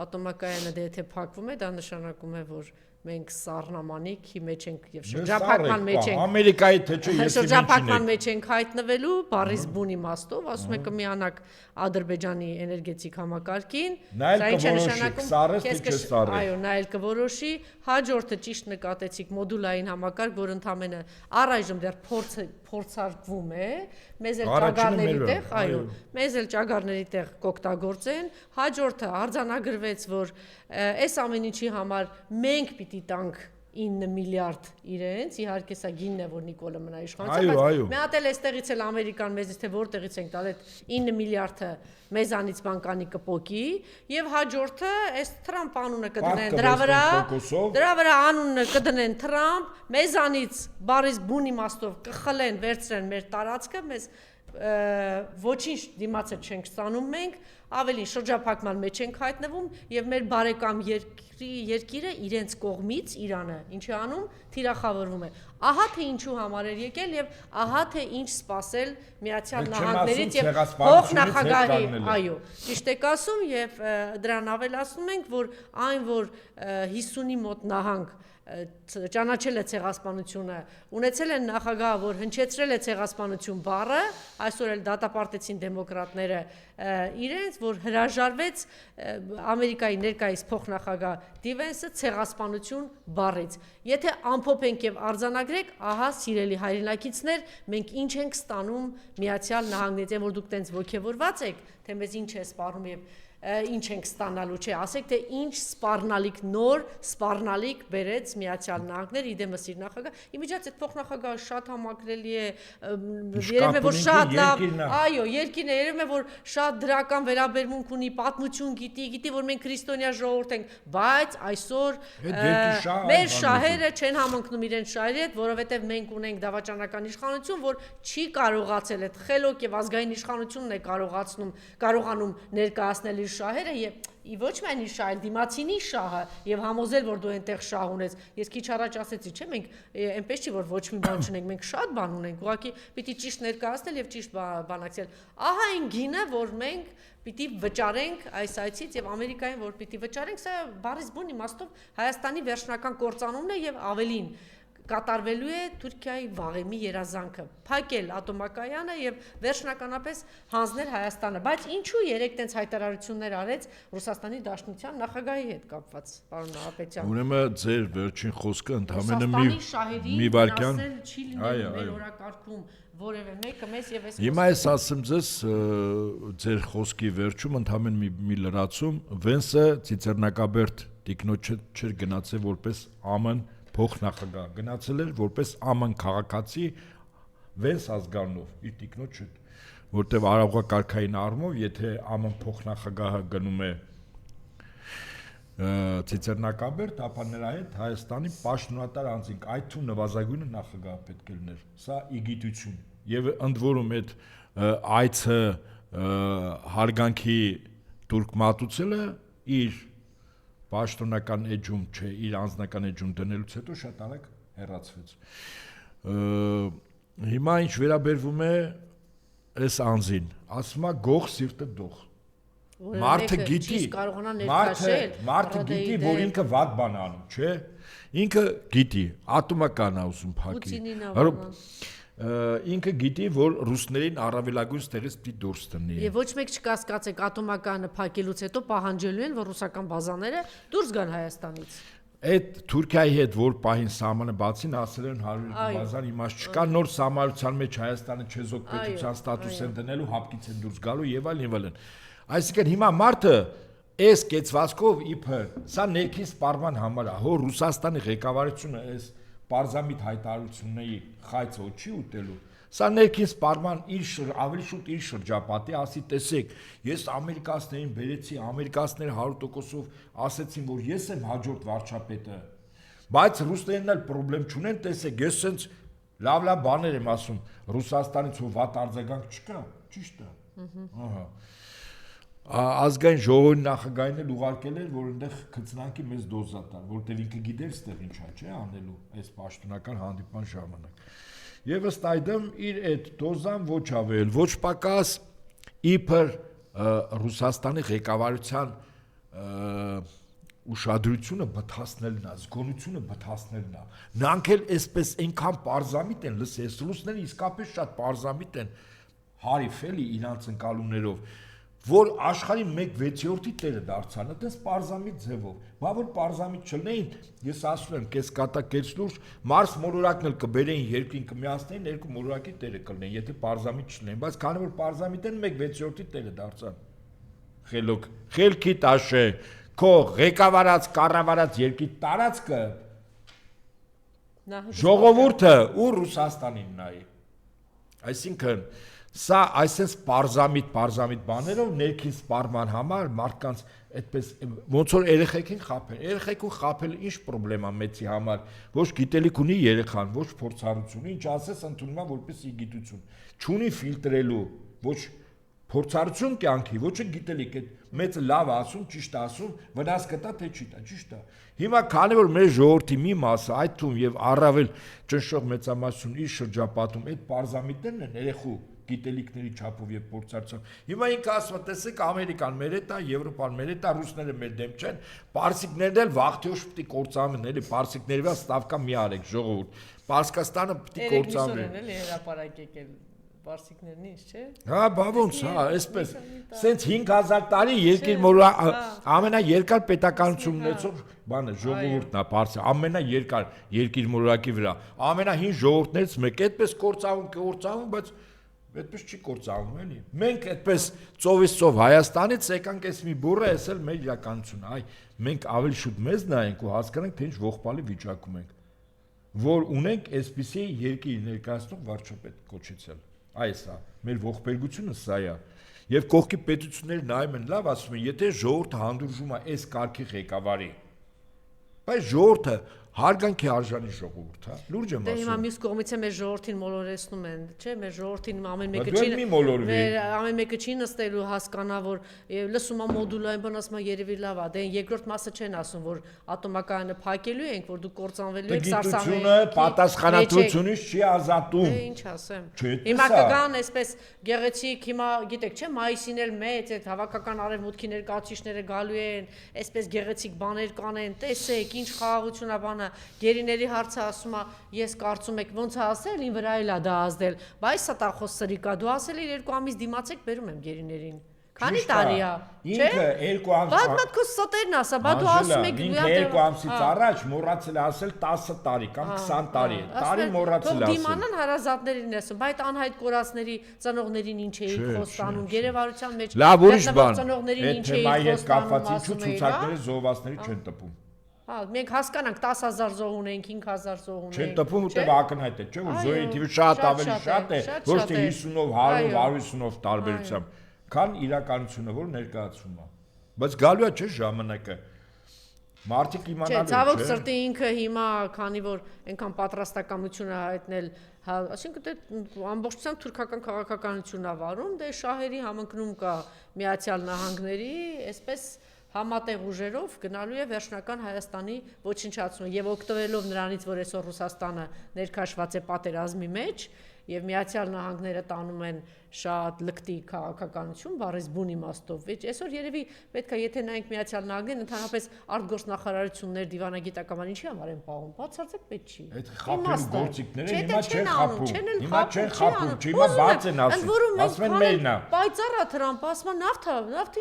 ատոմակայանը դե եթե փակվում է, դա նշանակում է, որ մենք սառնամանիքի մեջ ենք եւ շրջափակման մեջ ենք Ամերիկայի թե չէ ես շրջափակման մեջ ենք հայտնվելու Փարիզ բուն իմաստով ասում եք միանակ Ադրբեջանի էներգետիկ համակարգին դա ինչ է նշանակում այո նա էլ կորոշի հաջորդը ճիշտ նկատեցիք մոդուլային համակարգ որ ընդամենը առայժմ դեռ փորձարկվում է մեզ էլ ճագարների տեղ այո մեզ էլ ճագարների տեղ կօգտագործեն հաջորդը արձանագրվեց որ այս ամեն ինչի համար մենք պիտի տանք 9 միլիարդ իրենց, իհարկե սա գինն է, որ Նիկոլը մնա իշխանության, բայց մի հատ էլ էստեղից էլ Ամերիկան մեզից թե որտեղից ենք տալ այդ 9 միլիարդը մեզանից բանկանի կպոկի եւ հաջորդը այս Թրամփ անունը կդնեն դրա վրա անունը կդնեն Թրամփ, մեզանից բարիս բուն իմաստով կխլեն, վերցրեն մեր տարածքը, մեզ ոչինչ դիմացը չենք ստանում մենք, ավելի շրջափակման մեջ ենք հայտնվում եւ մեր բարեկամ երկիրը իրենց կողմից Իրանը ինչի անում թիրախավորվում է ահա թե ինչու համար էր եկել եւ ահա թե ինչ սпасել Միացյալ Նահանգներից եւ փոխնախագահի այո ճիշտ եք ասում եւ դրան ավելացնում ենք որ այն որ 50-ի մոտ նահանգ ճանաչել է ցեղասպանությունը, ունեցել են նախագահ, որ հնչեցրել է ցեղասպանություն բառը, այսօր էլ դատապարտեցին դեմոկրատները իրենց, որ հրաժարվեց Ամերիկայի ներկայիս փոխնախագահ Դիվենսը ցեղասպանություն բառից։ Եթե ամփոփենք եւ արձանագրենք, ահա սիրելի հայրենակիցներ, մենք ինչ ենք ստանում Միացյալ Նահանգներից, որ դուք տենց ոգևորված եք, թե մեզ ինչ է սպառնում եւ ինչ ենք ստանալու, չէ, ասեք թե ինչ սպառնալիք նոր սպառնալիք բերեց Միացյալ Նահանգներ իդեմս իր նախագահ, իմիջիայց այդ փոխնախագահը շատ համակրելի է, երևի որ շատ լավ, այո, երկիրն է, երևի որ շատ դրական վերաբերմունք ունի, պատմություն գիտի, որ մենք քրիստոնյա ժողովուրդ ենք, բայց այսօր մեր շահերը չեն համընկնում իրենց շահերի հետ, որովհետև մենք ունենք դավաճանական իշխանություն, որ չի կարողացել այդ խելոք եւ ազգային իշխանությունն է կարողանում ներկայացնել իր շահերը եւ ոչ միայն իր շահը, դիմացինի շահը եւ համոզել որ դու այնտեղ շահ ունես։ Ես քիչ առաջ ասեցի, չէ՞, մենք այնպես չի որ ոչ մի բան չունենք, մենք շատ բան ունենք, ուղղակի պիտի ճիշտ ներկայացնել եւ ճիշտ բանակցել։ Ահա այն գինը, որ մենք պիտի վճարենք այս այցից եւ Ամերիկային որ պիտի վճարենք, սա բառից բուն իմաստով Հայաստանի վերջնական կործանումն է եւ ավելին կատարվելու է Թուրքիայի վաղեմի երազանքը փակել ատոմակայանը եւ վերջնականապես հանձնել Հայաստանը բայց ինչու երեք տենց հայտարարություններ արեց Ռուսաստանի Դաշնության նախագահի հետ կապված պարոն Նահապետյան ուրեմն ձեր վերջին խոսքը ընդհանրապես մի վարքյան չի լինելու մեր օրակարգում որևէ մեկը մեզ եւ այս հիմա ես ասեմ ձեզ ձեր խոսքի վերջում ընդհանրապես մի լրացում Վենսը Ցիցեռնակաբերդ տիկնոջ չէր գնացել որպես ԱՄՆ փոխնախագահ գնացել էր որպես ԱՄՆ քաղաքացի Վենս ազգանով իր տիկնոջ որտեվ արարողակարգային առումով եթե ԱՄՆ փոխնախագահը գնում է Ցիցեռնակաբերդ ապա նրա հետ Հայաստանի պաշտոնատար անձինք այդ թվում նվազագույնը նախագահը պետք է լիներ սա իգիտություն եւ ընդ որում այդ այցը հարգանքի Թուրք մատուցելը իր պաշտոնական էջում, չէ, իր անձնական էջում դնելուց հետո շատ արագ հեռացվեց։ Հիմա ինչ վերաբերվում է այս անձին, ասում է գող սիրտը դող։ Մարդը գիտի, որ ինքը վատ բան անում, չէ։ Ինքը գիտի, ատոմական է ուզում փակի։ Ինքը գիտի, որ ռուսներին առավելագույն ստեղից պիտի դուրս տնի։ Եվ ոչ մեկ չկասկածեք ատոմականը փակելուց հետո պահանջելու են, որ ռուսական բազաները դուրս գան Հայաստանից։ Այդ Թուրքիայի հետ որ պահին սահմանը բացին, ասել են 100 բազան իմաստ չկա, նոր սահմանության մեջ Հայաստանը չեզոք պետության ստատուս են դնելու, հապկից են դուրս գալու եւ այլն։ Այսինքն հիմա մարդը այս կեցվածքով իբր սա ներքին սպառման համար է, հո Ռուսաստանի ղեկավարությունը այս պարզամիտ հայտարարությունների խայծը չի ուտելու։ Սա ներքին սպառման ավելի շուտ իր շրջապատի, ասի տեսեք, ես ամերիկացիներին բերեցի, ամերիկացիները 100%-ով ասեցին, որ ես եմ հաջորդ վարչապետը, բայց ռուսներն էլ խնդրեմ չունեն, տեսեք, ես sense լավ բաներ եմ ասում, Ռուսաստանից հո վատ արձագանք չկա, ճիշտ է։ Ահա։ Ազգային ժողովի նախագահին էլ ուղարկել էր, որ այնտեղ քծնանքի մեծ դոզա տար, որտեղ ինքը գիտեր ստեղ ինչա, չէ, անելու այս պաշտոնական հանդիպման ժամանակ։ Եվ ըստ այդմ իր այդ դոզան ոչ ավել, ոչ պակաս իբր Ռուսաստանի ղեկավարության ուշադրությունը բթացնելն է, զգոնությունը բթացնելն է։ Նրանք էլ այսպես այնքան պարզամիտ են, լսես, ռուսները իսկապես շատ պարզամիտ են, հարիվ էլի իրանց ընկալումներով, որ աշխարհի 1/6-ի տերը դարձան, այդպես պարզամիտ ձևով։ Բա որ պարզամիտ չլինեին, ես ասում եմ, կես կատա կես լուրջ, Մարս մոլորակն էլ կբերեին երկրին կմիացնեին, երկու մոլորակի տերը կլինեին, եթե պարզամիտ չլինեին, բայց քանի որ պարզամիտ են 1/6-ի տերը դարձան։ Խելոք, խելքի տաշե, քո ղեկավարած, կառավարած երկրի տարածքը ժողովուրդը ու Ռուսաստանին նայի։ Այսինքն սա այսպես պարզամիտ բաներով ներքին սպառման համար մարդկանց այդպես ոնց որ երեխեքին խաբել։ Երեխեքու խաբել ինչ խնդրեմ է մեծի համար, ոչ գիտելիք ունի երեխան, ոչ փորձառություն, ինչ ասես ընդունում է որպես գիտություն։ Չունի ֆիլտրելու, ոչ փորձառություն կյանքի, ոչ գիտելիք, այդ մեծը լավ ասում, ճիշտ ասում, վնաս կտա թե չի տա, ճիշտ է։ Հիմա քանի որ մեր ժողովրդի մի մասը, այդ թվում եւ առավել ճնշող մեծամասնություն իր շրջապատում այդ պարզամիտներն են երեխու գիտելիքների չափով եւ փորձառությամբ։ Հիմա ինքը ասում է, տեսեք, Ամերիկան մեր հետ է, Եվրոպան մեր հետ է, ռուսները մեր դեմ չեն, պարսիկներն էլ վաղթիոշ պիտի կործանվեն, էլի պարսիկների վրա ստավկա մի արեք ժողովուրդ։ Պարսկաստանը պիտի կործանվի։ Էլի հրապարակ եկել պարսիկներն ինչ, չէ։ Հա, բա ոնց, հա, այսպես։ Սենց 5000 տարի երկիր ամենաերկար պետականություն ունեցող բանը ժողովուրդն է, պարսը, ամենաերկար երկիր մոլորակի վրա։ Ամենահին ժողովուրդներից մեկ, այդպես կործանվում, բայց այդպես չի կործանվում, էլի։ Մենք այդպես ծովից ծով Հայաստանից եկանք այս մի բուրը, էս էլ մեր իրականությունն է։ Այ մենք ավելի շուտ մեզ նայենք ու հասկանանք, թե ինչ ողբալի վիճակում ենք, որ ունենք այսպիսի երկիր ներկայացնող վարչապետ կոչեցել։ Այս է, մեր ողբերգությունը սա է։ Եվ կողքի պետությունները նայում են, լավ ասում են, եթե ժողովուրդը հանդուրժում է այս կարգի ղեկավարի, բայց ժողովուրդը հարգանքի արժանի ժողովուրդ, հա, լուրջ եմ ասում։ Դե հիմա մյուս կողմից է մեր ժողովրդին մոլորեցնում են, չէ՞, մեր ժողովրդին ամեն մեկը չի նստելու հասկանա, որ լսում է մոդուլային բան ասում է երևի լավ է, դե երկրորդ մասը չեն ասում, որ ատոմակայանը փակելու ենք, որ դու կործանվելու եք սարսափելի։ Գիտությունը պատասխանատվությունից չի ազատում։ Դե ինչ ասեմ։ Հիմա կգան այսպես գեղեցիկ, հիմա գիտեք, չէ՞, մայիսին էլ մեծ այդ հավաքական արևմուտքի ներկայացուցիչները գալու են, այսպես գեղեցիկ բաներ կանեն, տեսեք, ինչ խաղաղություն է բանը։ Գերիների հարցը ասում է, ես կարծում եք ոնց է ասել, ին վրա էլ է դա ազդել, բայց ստախոս սրիկա, դու ասել ես 2 ամիս դիմացեք, բերում եմ գերիներին։ Քանի տարի է, չէ՞։ Ինքը 2 ամս։ Բադ մտքո ստերն ասա, բա դու ասում եք ինքը 2 ամսից առաջ մոռացել է ասել 10 տարի կամ 20 տարի, տարի մոռացել է ասել։ Դիմանան հարազատներին ասում, բայց անհայտ կորածների ծնողներին ինչ էի խոստանում, գերեվարության մեջ։ Լավ, ուրիշ բան։ Ծնողներին ինչ էի խոստանում, կապված ինչու ցուցակները զոհվածների չեն տպում։ Հա, մենք հասկանանք 10000 զոհ ունենք, 5000 զոհ ունենք։ Չեն տպում ուտև ակնհայտ է, չէ՞ որ զոհի թիվը շատ ավելի շատ է, ոչ թե 50-ով, 100-ով, 150-ով տարբերությամբ, քան իրականությունը, որ ներկայացվում է։ Բայց գալու է չէ ժամանակը։ Մարդիկ իմանալու ցավոք սրտի ինքը հիմա քանի որ այնքան պատրաստակամություն է հայտնել, այսինքն դե ամբողջությամբ թուրքական քաղաքականությունն է վարում, դե շահերի համընկնում կա Միացյալ Նահանգների, այսպես համատեղ ուժերով գնալու է վերջնական Հայաստանի ոչնչացումը եւ օգտվելով նրանից, որ այսօր Ռուսաստանը ներքաշված է պատերազմի մեջ եւ Միացյալ Նահանգները տանում են շատ լկտի քաղաքականություն, բառից բուն իմաստով։ Այսօր երևի պետք է եթե նայենք Միացյալ Նահանգներն ընդհանրապես արտգործնախարարություններ դիվանագիտական ինչի համար են պահում, բացարձակ պետք չի։ Այդ խափելու գործիքները հիմա չեն խափում, հիմա չեն խափում, հիմա բաց են ասում են մերն է։ Պայծառ է Թրամփը, ասում է նավթը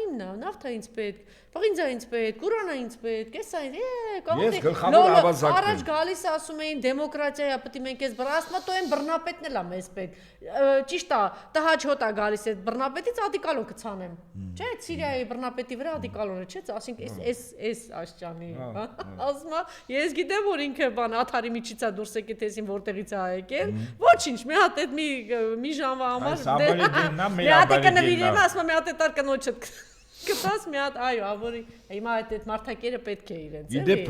իմն է, նավթը ինձ պետք, բաղինձա ինձ պետք, Կուրանը ինձ պետք, էս այն, Ես գլխավոր ավազակն եմ։ Առաջ գալիս ասում էին դեմոկրատիա է, պետք է մենք էս ասում է, այն բռնապետն էլ է մեզ պետք։ Ճիշտ է, տհաճ հոտ է գալիս այդ բռնապետից ադիկալոն կցանեմ։ Չէ, Սիրիայի բռնապետի վրա ադիկալոնը չէ, ասենք էս աշճանի, ասում է, ես գիտեմ որ ինքը բան աթարի միջից է դուրս եկել, թե այսին որտեղից է եկել։ Ոչինչ, մի հատ այդ մի ժամվա համար մի հատ կնվիրեմ, ասում է մի հատ այդ կնոջդ կտաս մի հատ, այո, ավորի հիմա այդ մարդակերը պետք է իրենց։ Իդեպ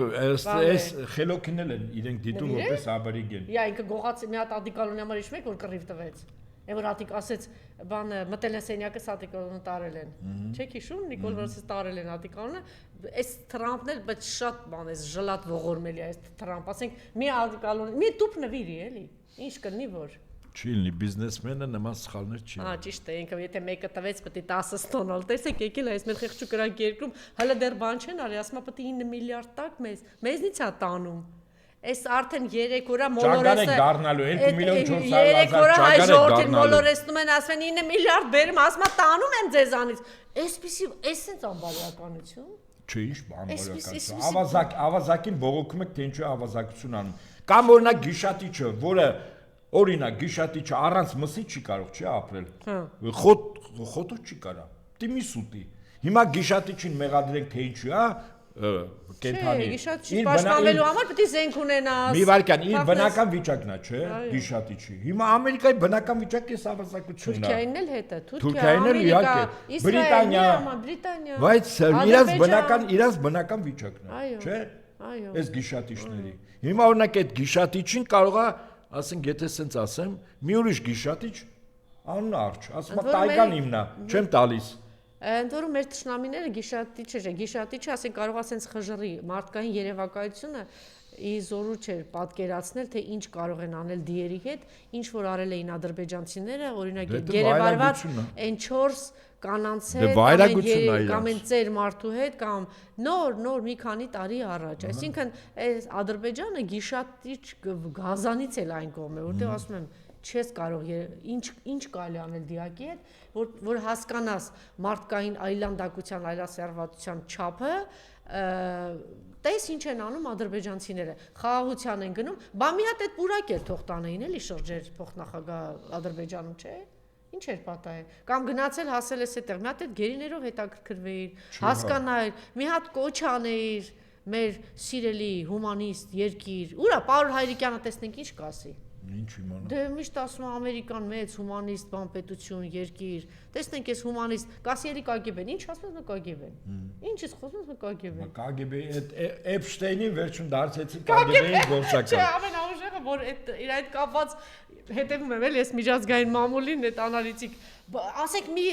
այս խելոքին էլ են իրենք դիտում որպես աբորիգեն։ Իա ինքը գողաց մի հատ ադիկալոնի համար իշխում եք որ կռիվ տվեց։ Այն որ ատիկ ասեց բան մտել են սենյակը ադիկալոնը տարել են։ Չեք հիշում Նիկոլ Վրասից տարել են ադիկալոնը։ Այս Թրամփն էլ բայց շատ բան է ժլատ ողորմելի է այս Թրամփ, ասենք մի ադիկալոն, մի տուփ նվիրի էլի։ Ինչ կլինի որ Չի լինի բիզնեսմենը նման սխալներ չի։ Ճիշտ է, ինքը եթե մեկը տվեց, պետք է 10 ստոնալ։ Տեսեք, եկել է այս մեր խեղճու կրակ երկրում, հələ դեռ բան չեն արի, ասում է պետք է 9 միլիարդ տակ մեզ։ Մեզնից է տանում։ Այս արդեն 3 օրա մոլորեսը դառնալու 2 միլիոն 400 3 օրա հայ ժողովրդին մոլորեսնում են, ասում են 9 միլիարդ բերում, ասում է տանում եմ ձեզանից։ Այսպեսի, էսենց անբարոյականություն։ Չէ, ինչ անբարոյականություն։ Ավազակին բողոքում եք, թե ինչու ավազակություն անում։ Կամ օրինակ Գիշատիչը, որը օրինակ Գիշատիչը առանց մսի չի կարող չի ապրել։ Խոտը չի կարա։ Տիմի սուտի։ Հիմա Գիշատիչին մեղադրենք թե ինչու է, կենթանի։ Գիշատիչի պաշտպանվելու համար պետք է զենք ունենաս։ Մի վարքան, իր բնական վիճակն է, չէ, Գիշատիչի։ Հիմա Ամերիկայի բնական վիճակը էս ավազակությունն է։ Թուրքիային էլ հետը, Թուրքիային էլ իհարկե, Բրիտանիա, բայց իրանց բնական վիճակն է, չէ։ Այս Գիշատիչների։ Հիմա օրինակ այդ Գիշատիչին կարող է ասենք եթե սենց ասեմ, մի ուրիշ Գիշատիչ անունը արջ, ասում է Տայգան իմն է, չեմ տալիս։ Ընդ որում մեր թշնամիները Գիշատիչը ասենք կարող է սենց խժռի մարդկային երևակայությունը իզորու չէր պատկերացնել, թե ինչ կարող են անել դիերի հետ, ինչ որ արել էին ադրբեջանցիները, օրինակ գերեվարված այն 4 կանանց հետ կամ այն ծեր մարդու հետ կամ նոր մի քանի տարի առաջ, այսինքն այս Ադրբեջանը Գիշատիչ գազանից էլ այն կողմ է, որտեղ ասում եմ չես կարող ինչ կարելի անել դիակի հետ, որ հասկանաս մարդկային այլանդակության, այլասերվածության չափը, տես ինչ են անում ադրբեջանցիները, խաղաղության են գնում, բա մի հատ այդ պուրակ էր թող տանեին էլի շրջեր փոխնախագահ Ադրբեջանում, չէ՞։ Ինչ էր պատահել, կամ գնացել հասել ես այդտեղ, մի հատ այդ գերիներով հետաքրքրվեիր, հասկանայր, մի հատ կոչ անեիր, մեր սիրելի հումանիստ երկիր, ուրա Պարոլ Հայրիկյանը տեսնենք ինչ կասի։ Ինչ իմանա։ Դե միշտ ասում Ամերիկան մեծ հումանիստ բանպետություն երկիր, տեսնենք այս հումանիստ կասի էլի KGB-ն, ինչ ասում է KGB-ն։ Ինչ ես խոսում ես KGB-ն։ KGB այդ Էփշտեյնին վերջում դարձեցին KGB-ի գործակալ։ Չէ, ամենաուժեղը որ իր այդ կապված հետևում եմ էլի ես միջազգային մամուլին այդ անալիտիկ ասեք մի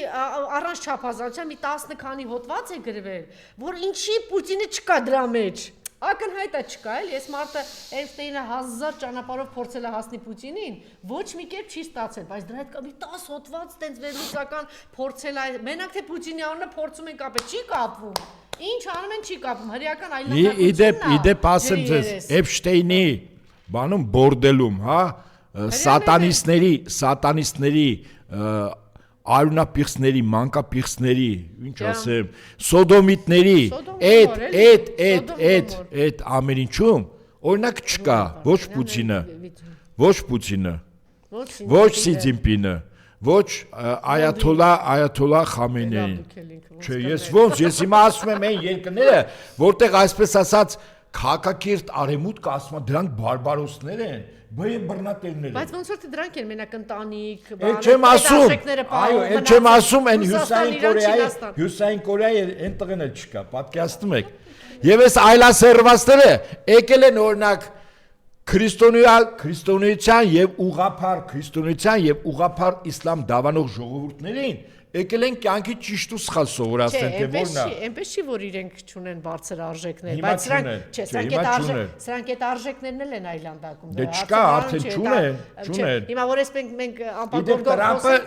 առանց չափազանցության մի 10 քանի հոդված է գրվել, որ ինչի Պուտինը չկա դրա մեջ։ Ակնհայտ է չկա էլ, ես մարդը Էյնշտեյնը 1000 ճանապարհով փորձել է հասնի Պուտինին, ոչ մի կերպ չի ստացել, բայց դրա հետ կա մի 10 հոդված տենց վերլուծական փորձել է, մենակ թե Պուտինի անունը փորձում են կապել, չի կապվում։ Ինչ անում են չի կապվում, հրեական այլանդակությունն է։ Իդեպ ասեմ ձեզ, Էփշտեյնի բանում բորդելում, հա, սատանիստների արյունապիղծների, մանկապիղծների, ինչ ասեմ, սոդոմիտների, այդ ամեն ինչում օրինակ չկա, ոչ Պուտինը, ոչ Սի Ցզինպինը, ոչ Այաթոլլա Խամենեին։ Չէ, ես ոնց, ես հիմա ասում եմ այն երկրները, որտեղ այսպես ասած քաղաքակիրթ արևմուտքը ասում է դրանք բարբարոսներ են, բռնատերներ են։ Բայց ոնց որ թե դրանք են մենակ ընտանիք, Էլ չեմ ասում, այո, էլ չեմ ասում, այն Հյուսային Կորեայի այն տղեն էլ չկա, պատկերացնում եք։ Եվ այս այլասերվածները եկել են օրինակ քրիստոնեության եւ ուղղափառ իսլամ դավանող ժողովուրդներին եկել են կյանքի ճիշտ ու սխալ սովորացնել, թե որն է։ Այնպես չի, որ իրենք չունեն բարձր արժեքներ, բայց սրանք այդ արժեքներն էլ են այլանդակում։ Դե չկա, արդեն չունեն։ Հիմա որ ես մենք անպատորգող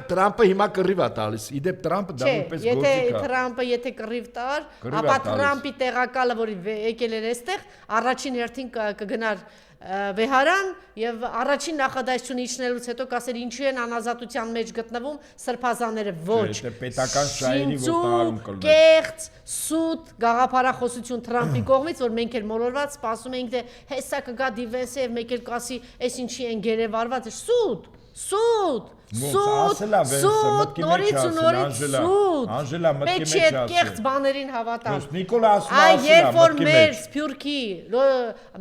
Տրամպը հիմա կռիվ է տալիս։ Իդեպ Տրամպը դա որպես գործիք է։ Եթե Տրամպը կռիվ տար, ապա Տրամպի տեղակալը, որ եկել էր այստեղ, առաջին հերթին կգնար վեհարան եւ առաջին նախադասությունը իջնելուց հետո կասեր ինչու են անազատության մեջ գտնվում սրբազանները ոչ պետական շահերի ոտնահարում կլներ կեղծ սուտ գաղափարախոսություն Թրամփի կողմից որ մենք էլ մոլորված սպասում էինք թե հեսա կգա դիվենսը եւ մեկ էլ կասի այս ինչի են գերեվարված սուտ նորից Անժելա մտքի մեջ ասել կեղծ բաներին հավատալ Նիկոլա ասում երբ որ մեր սփյուռքի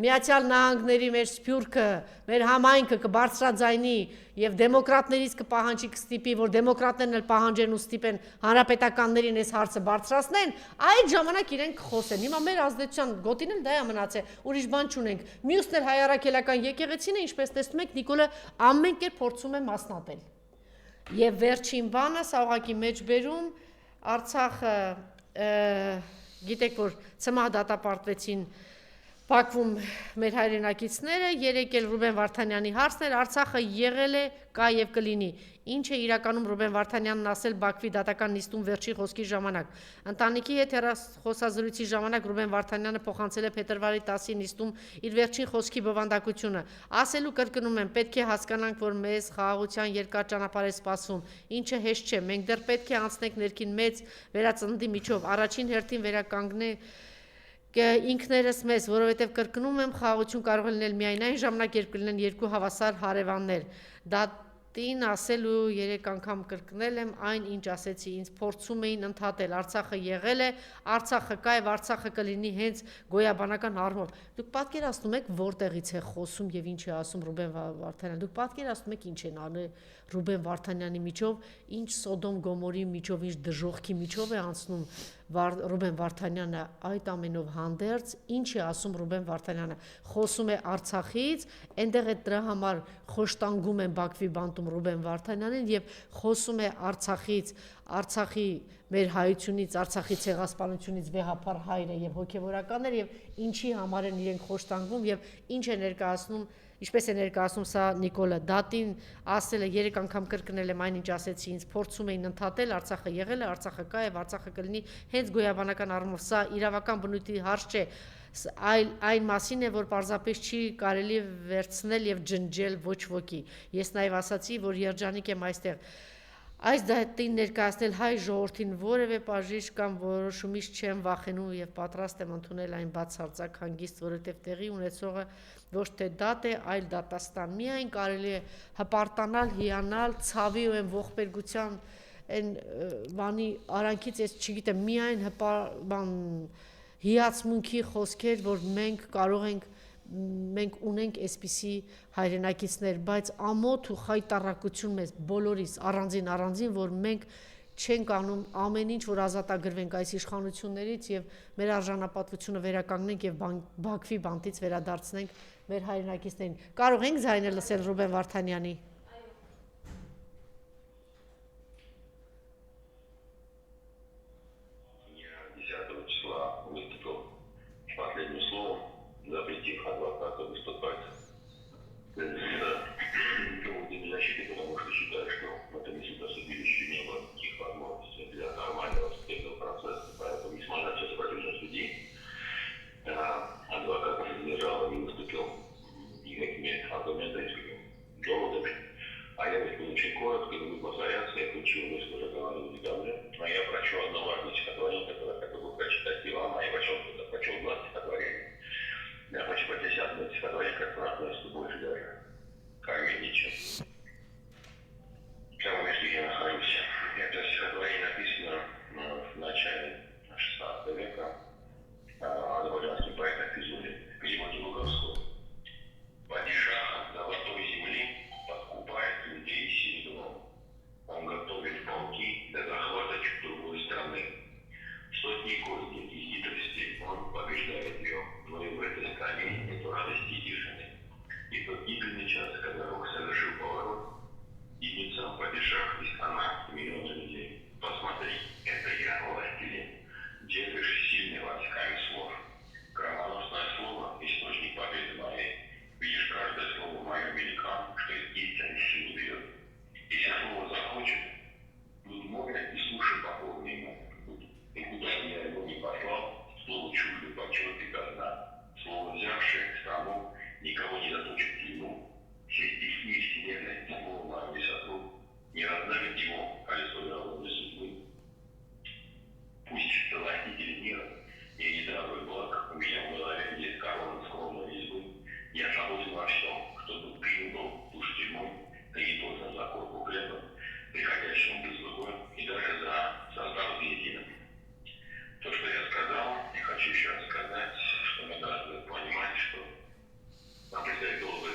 Միացյալ Նահանգների մեր սփյուռքը մեր համայնքը կբարձրաձայնի եւ դեմոկրատներից կպահանջի կստիպի որ դեմոկրատներն էլ պահանջեն ու ստիպեն հանրապետականներին այս հարցը բարձրացնեն այդ ժամանակ իրենք կխոսեն հիմա մեր ազդեցության գոտին էլ դա է մնացել ուրիշ բան չունենք մյուսն էլ հայ առաքելական եկեղեցին է ինչպես տեսնում եք Նիկոլը ամեն կերպ փորձում է մասնատել եւ վերջին բանը սա ուղղակի մեջ բերում Արցախը գիտեք որ ցմահ դատապարտվեցին Բաքվում մեր հայրենակիցները երեք էլ Ռուբեն Վարդանյանի հարցն էր Արցախը եղել է կա եւ կլինի ինչ է իրականում Ռուբեն Վարդանյանն ասել Բաքվի դատական նիստում վերջի խոսքի ժամանակ ընտանիքի հետ հեռախոսազրույցի ժամանակ Ռուբեն Վարդանյանը փոխանցել է փետրվարի 10-ի նիստում իր վերջին խոսքի բովանդակությունը ասելու կրկնում եմ պետք է հասկանանք որ մեզ խաղաղության երկար ճանապարհ է սպասում ինչը հեշտ չէ մենք դեռ պետք է անցնենք ներքին մեծ վերածննդի միջով առաջին հերթին վերականգնենք ինքներս մեզ, որովհետև կրկնում եմ, խաղաղություն կարող է լինել միայն այն ժամանակ, երբ կլինեն երկու հավասար հարևաններ։ Դատին ասել ու 3 անգամ կրկնել եմ այն, ինչ ասեցի, ինձ փորձում էին ընդհատել, Արցախը եղել է, Արցախը կա եւ Արցախը կլինի հենց գոյաբանական առումով։ Դուք պատկերացնում եք որտեղից է խոսում եւ ինչ է ասում Ռուբեն Վարդանյանը։ Դուք պատկերացնում եք ինչ են անում Ռուբեն Վարդանյանի միջով, ինչ Սոդոմ Գոմորի միջով, ինչ դժոխքի միջով է անցնում Ռուբեն Վարդանյանը այդ ամենով հանդերձ ինչ է ասում Ռուբեն Վարդանյանը խոսում է Արցախից այնտեղ է դրա համար խոշտանգում են Բաքվի բանտում Ռուբեն Վարդանյանին եւ խոսում է Արցախից Արցախի մեր հայությունից Արցախի ցեղասպանությունից վեհապար հայրը եւ հոգեվորականներ եւ ինչի համար են իրենք խոշտանգվում եւ ինչ է ներկայացնում Ինչպես է ներկայացնում սա Նիկոլը դատին ասել է 3 անգամ կրկնել եմ այնինչ ասեցի ինձ փորձում էին ընդհատել Արցախը եղել է Արցախը կա եւ Արցախը կլինի հենց գոյաբանական առումով սա իրավական բնույթի հարց չէ այն մասին է որ պարզապես չի կարելի վերցնել եւ ջնջել ոչ ոքի ես նաեւ ասացի որ երջանիկ եմ այստեղ Այս դատին ներկայացնել հայ ժողովրդին որևէ բաժիշ կամ որոշումից չեմ վախենում եւ պատրաստ եմ ընդունել այն բացարձակ հանգիստ, որովհետեւ տեղի ունեցողը ոչ թե դատ է, այլ դատաստան։ Միայն կարելի է հպարտանալ, հիանալ, ցավի ու այն ողբերգության այն բանի արանքից ես չգիտեմ, միայն հիացմունքի խոսքեր, որ մենք կարող ենք մենք ունենք այսպիսի հայրենակիցներ, բայց ամոթ ու խայտառակություն մեզ բոլորիս առանձին, որ մենք չենք անում ամեն ինչ, որ ազատագրվենք այս իշխանություններից եւ մեր արժանապատվությունը վերականգնենք եւ Բաքվի բանտից վերադարձնենք մեր հայրենակիցներին։ Կարող ենք ձայնը լսել Ռուբեն Վարդանյանի։ запретив адвоката выступать с доводами защиты, потому что считаю, что в этом судилище не было никаких возможностей для нормального судебного процесса, поэтому, несмотря на все сопротивление судей, адвокат не задержал и не выступил никакими аргументами, доводами. хочу сейчас сказать, что мы должны понимать, что нам предстоит долгая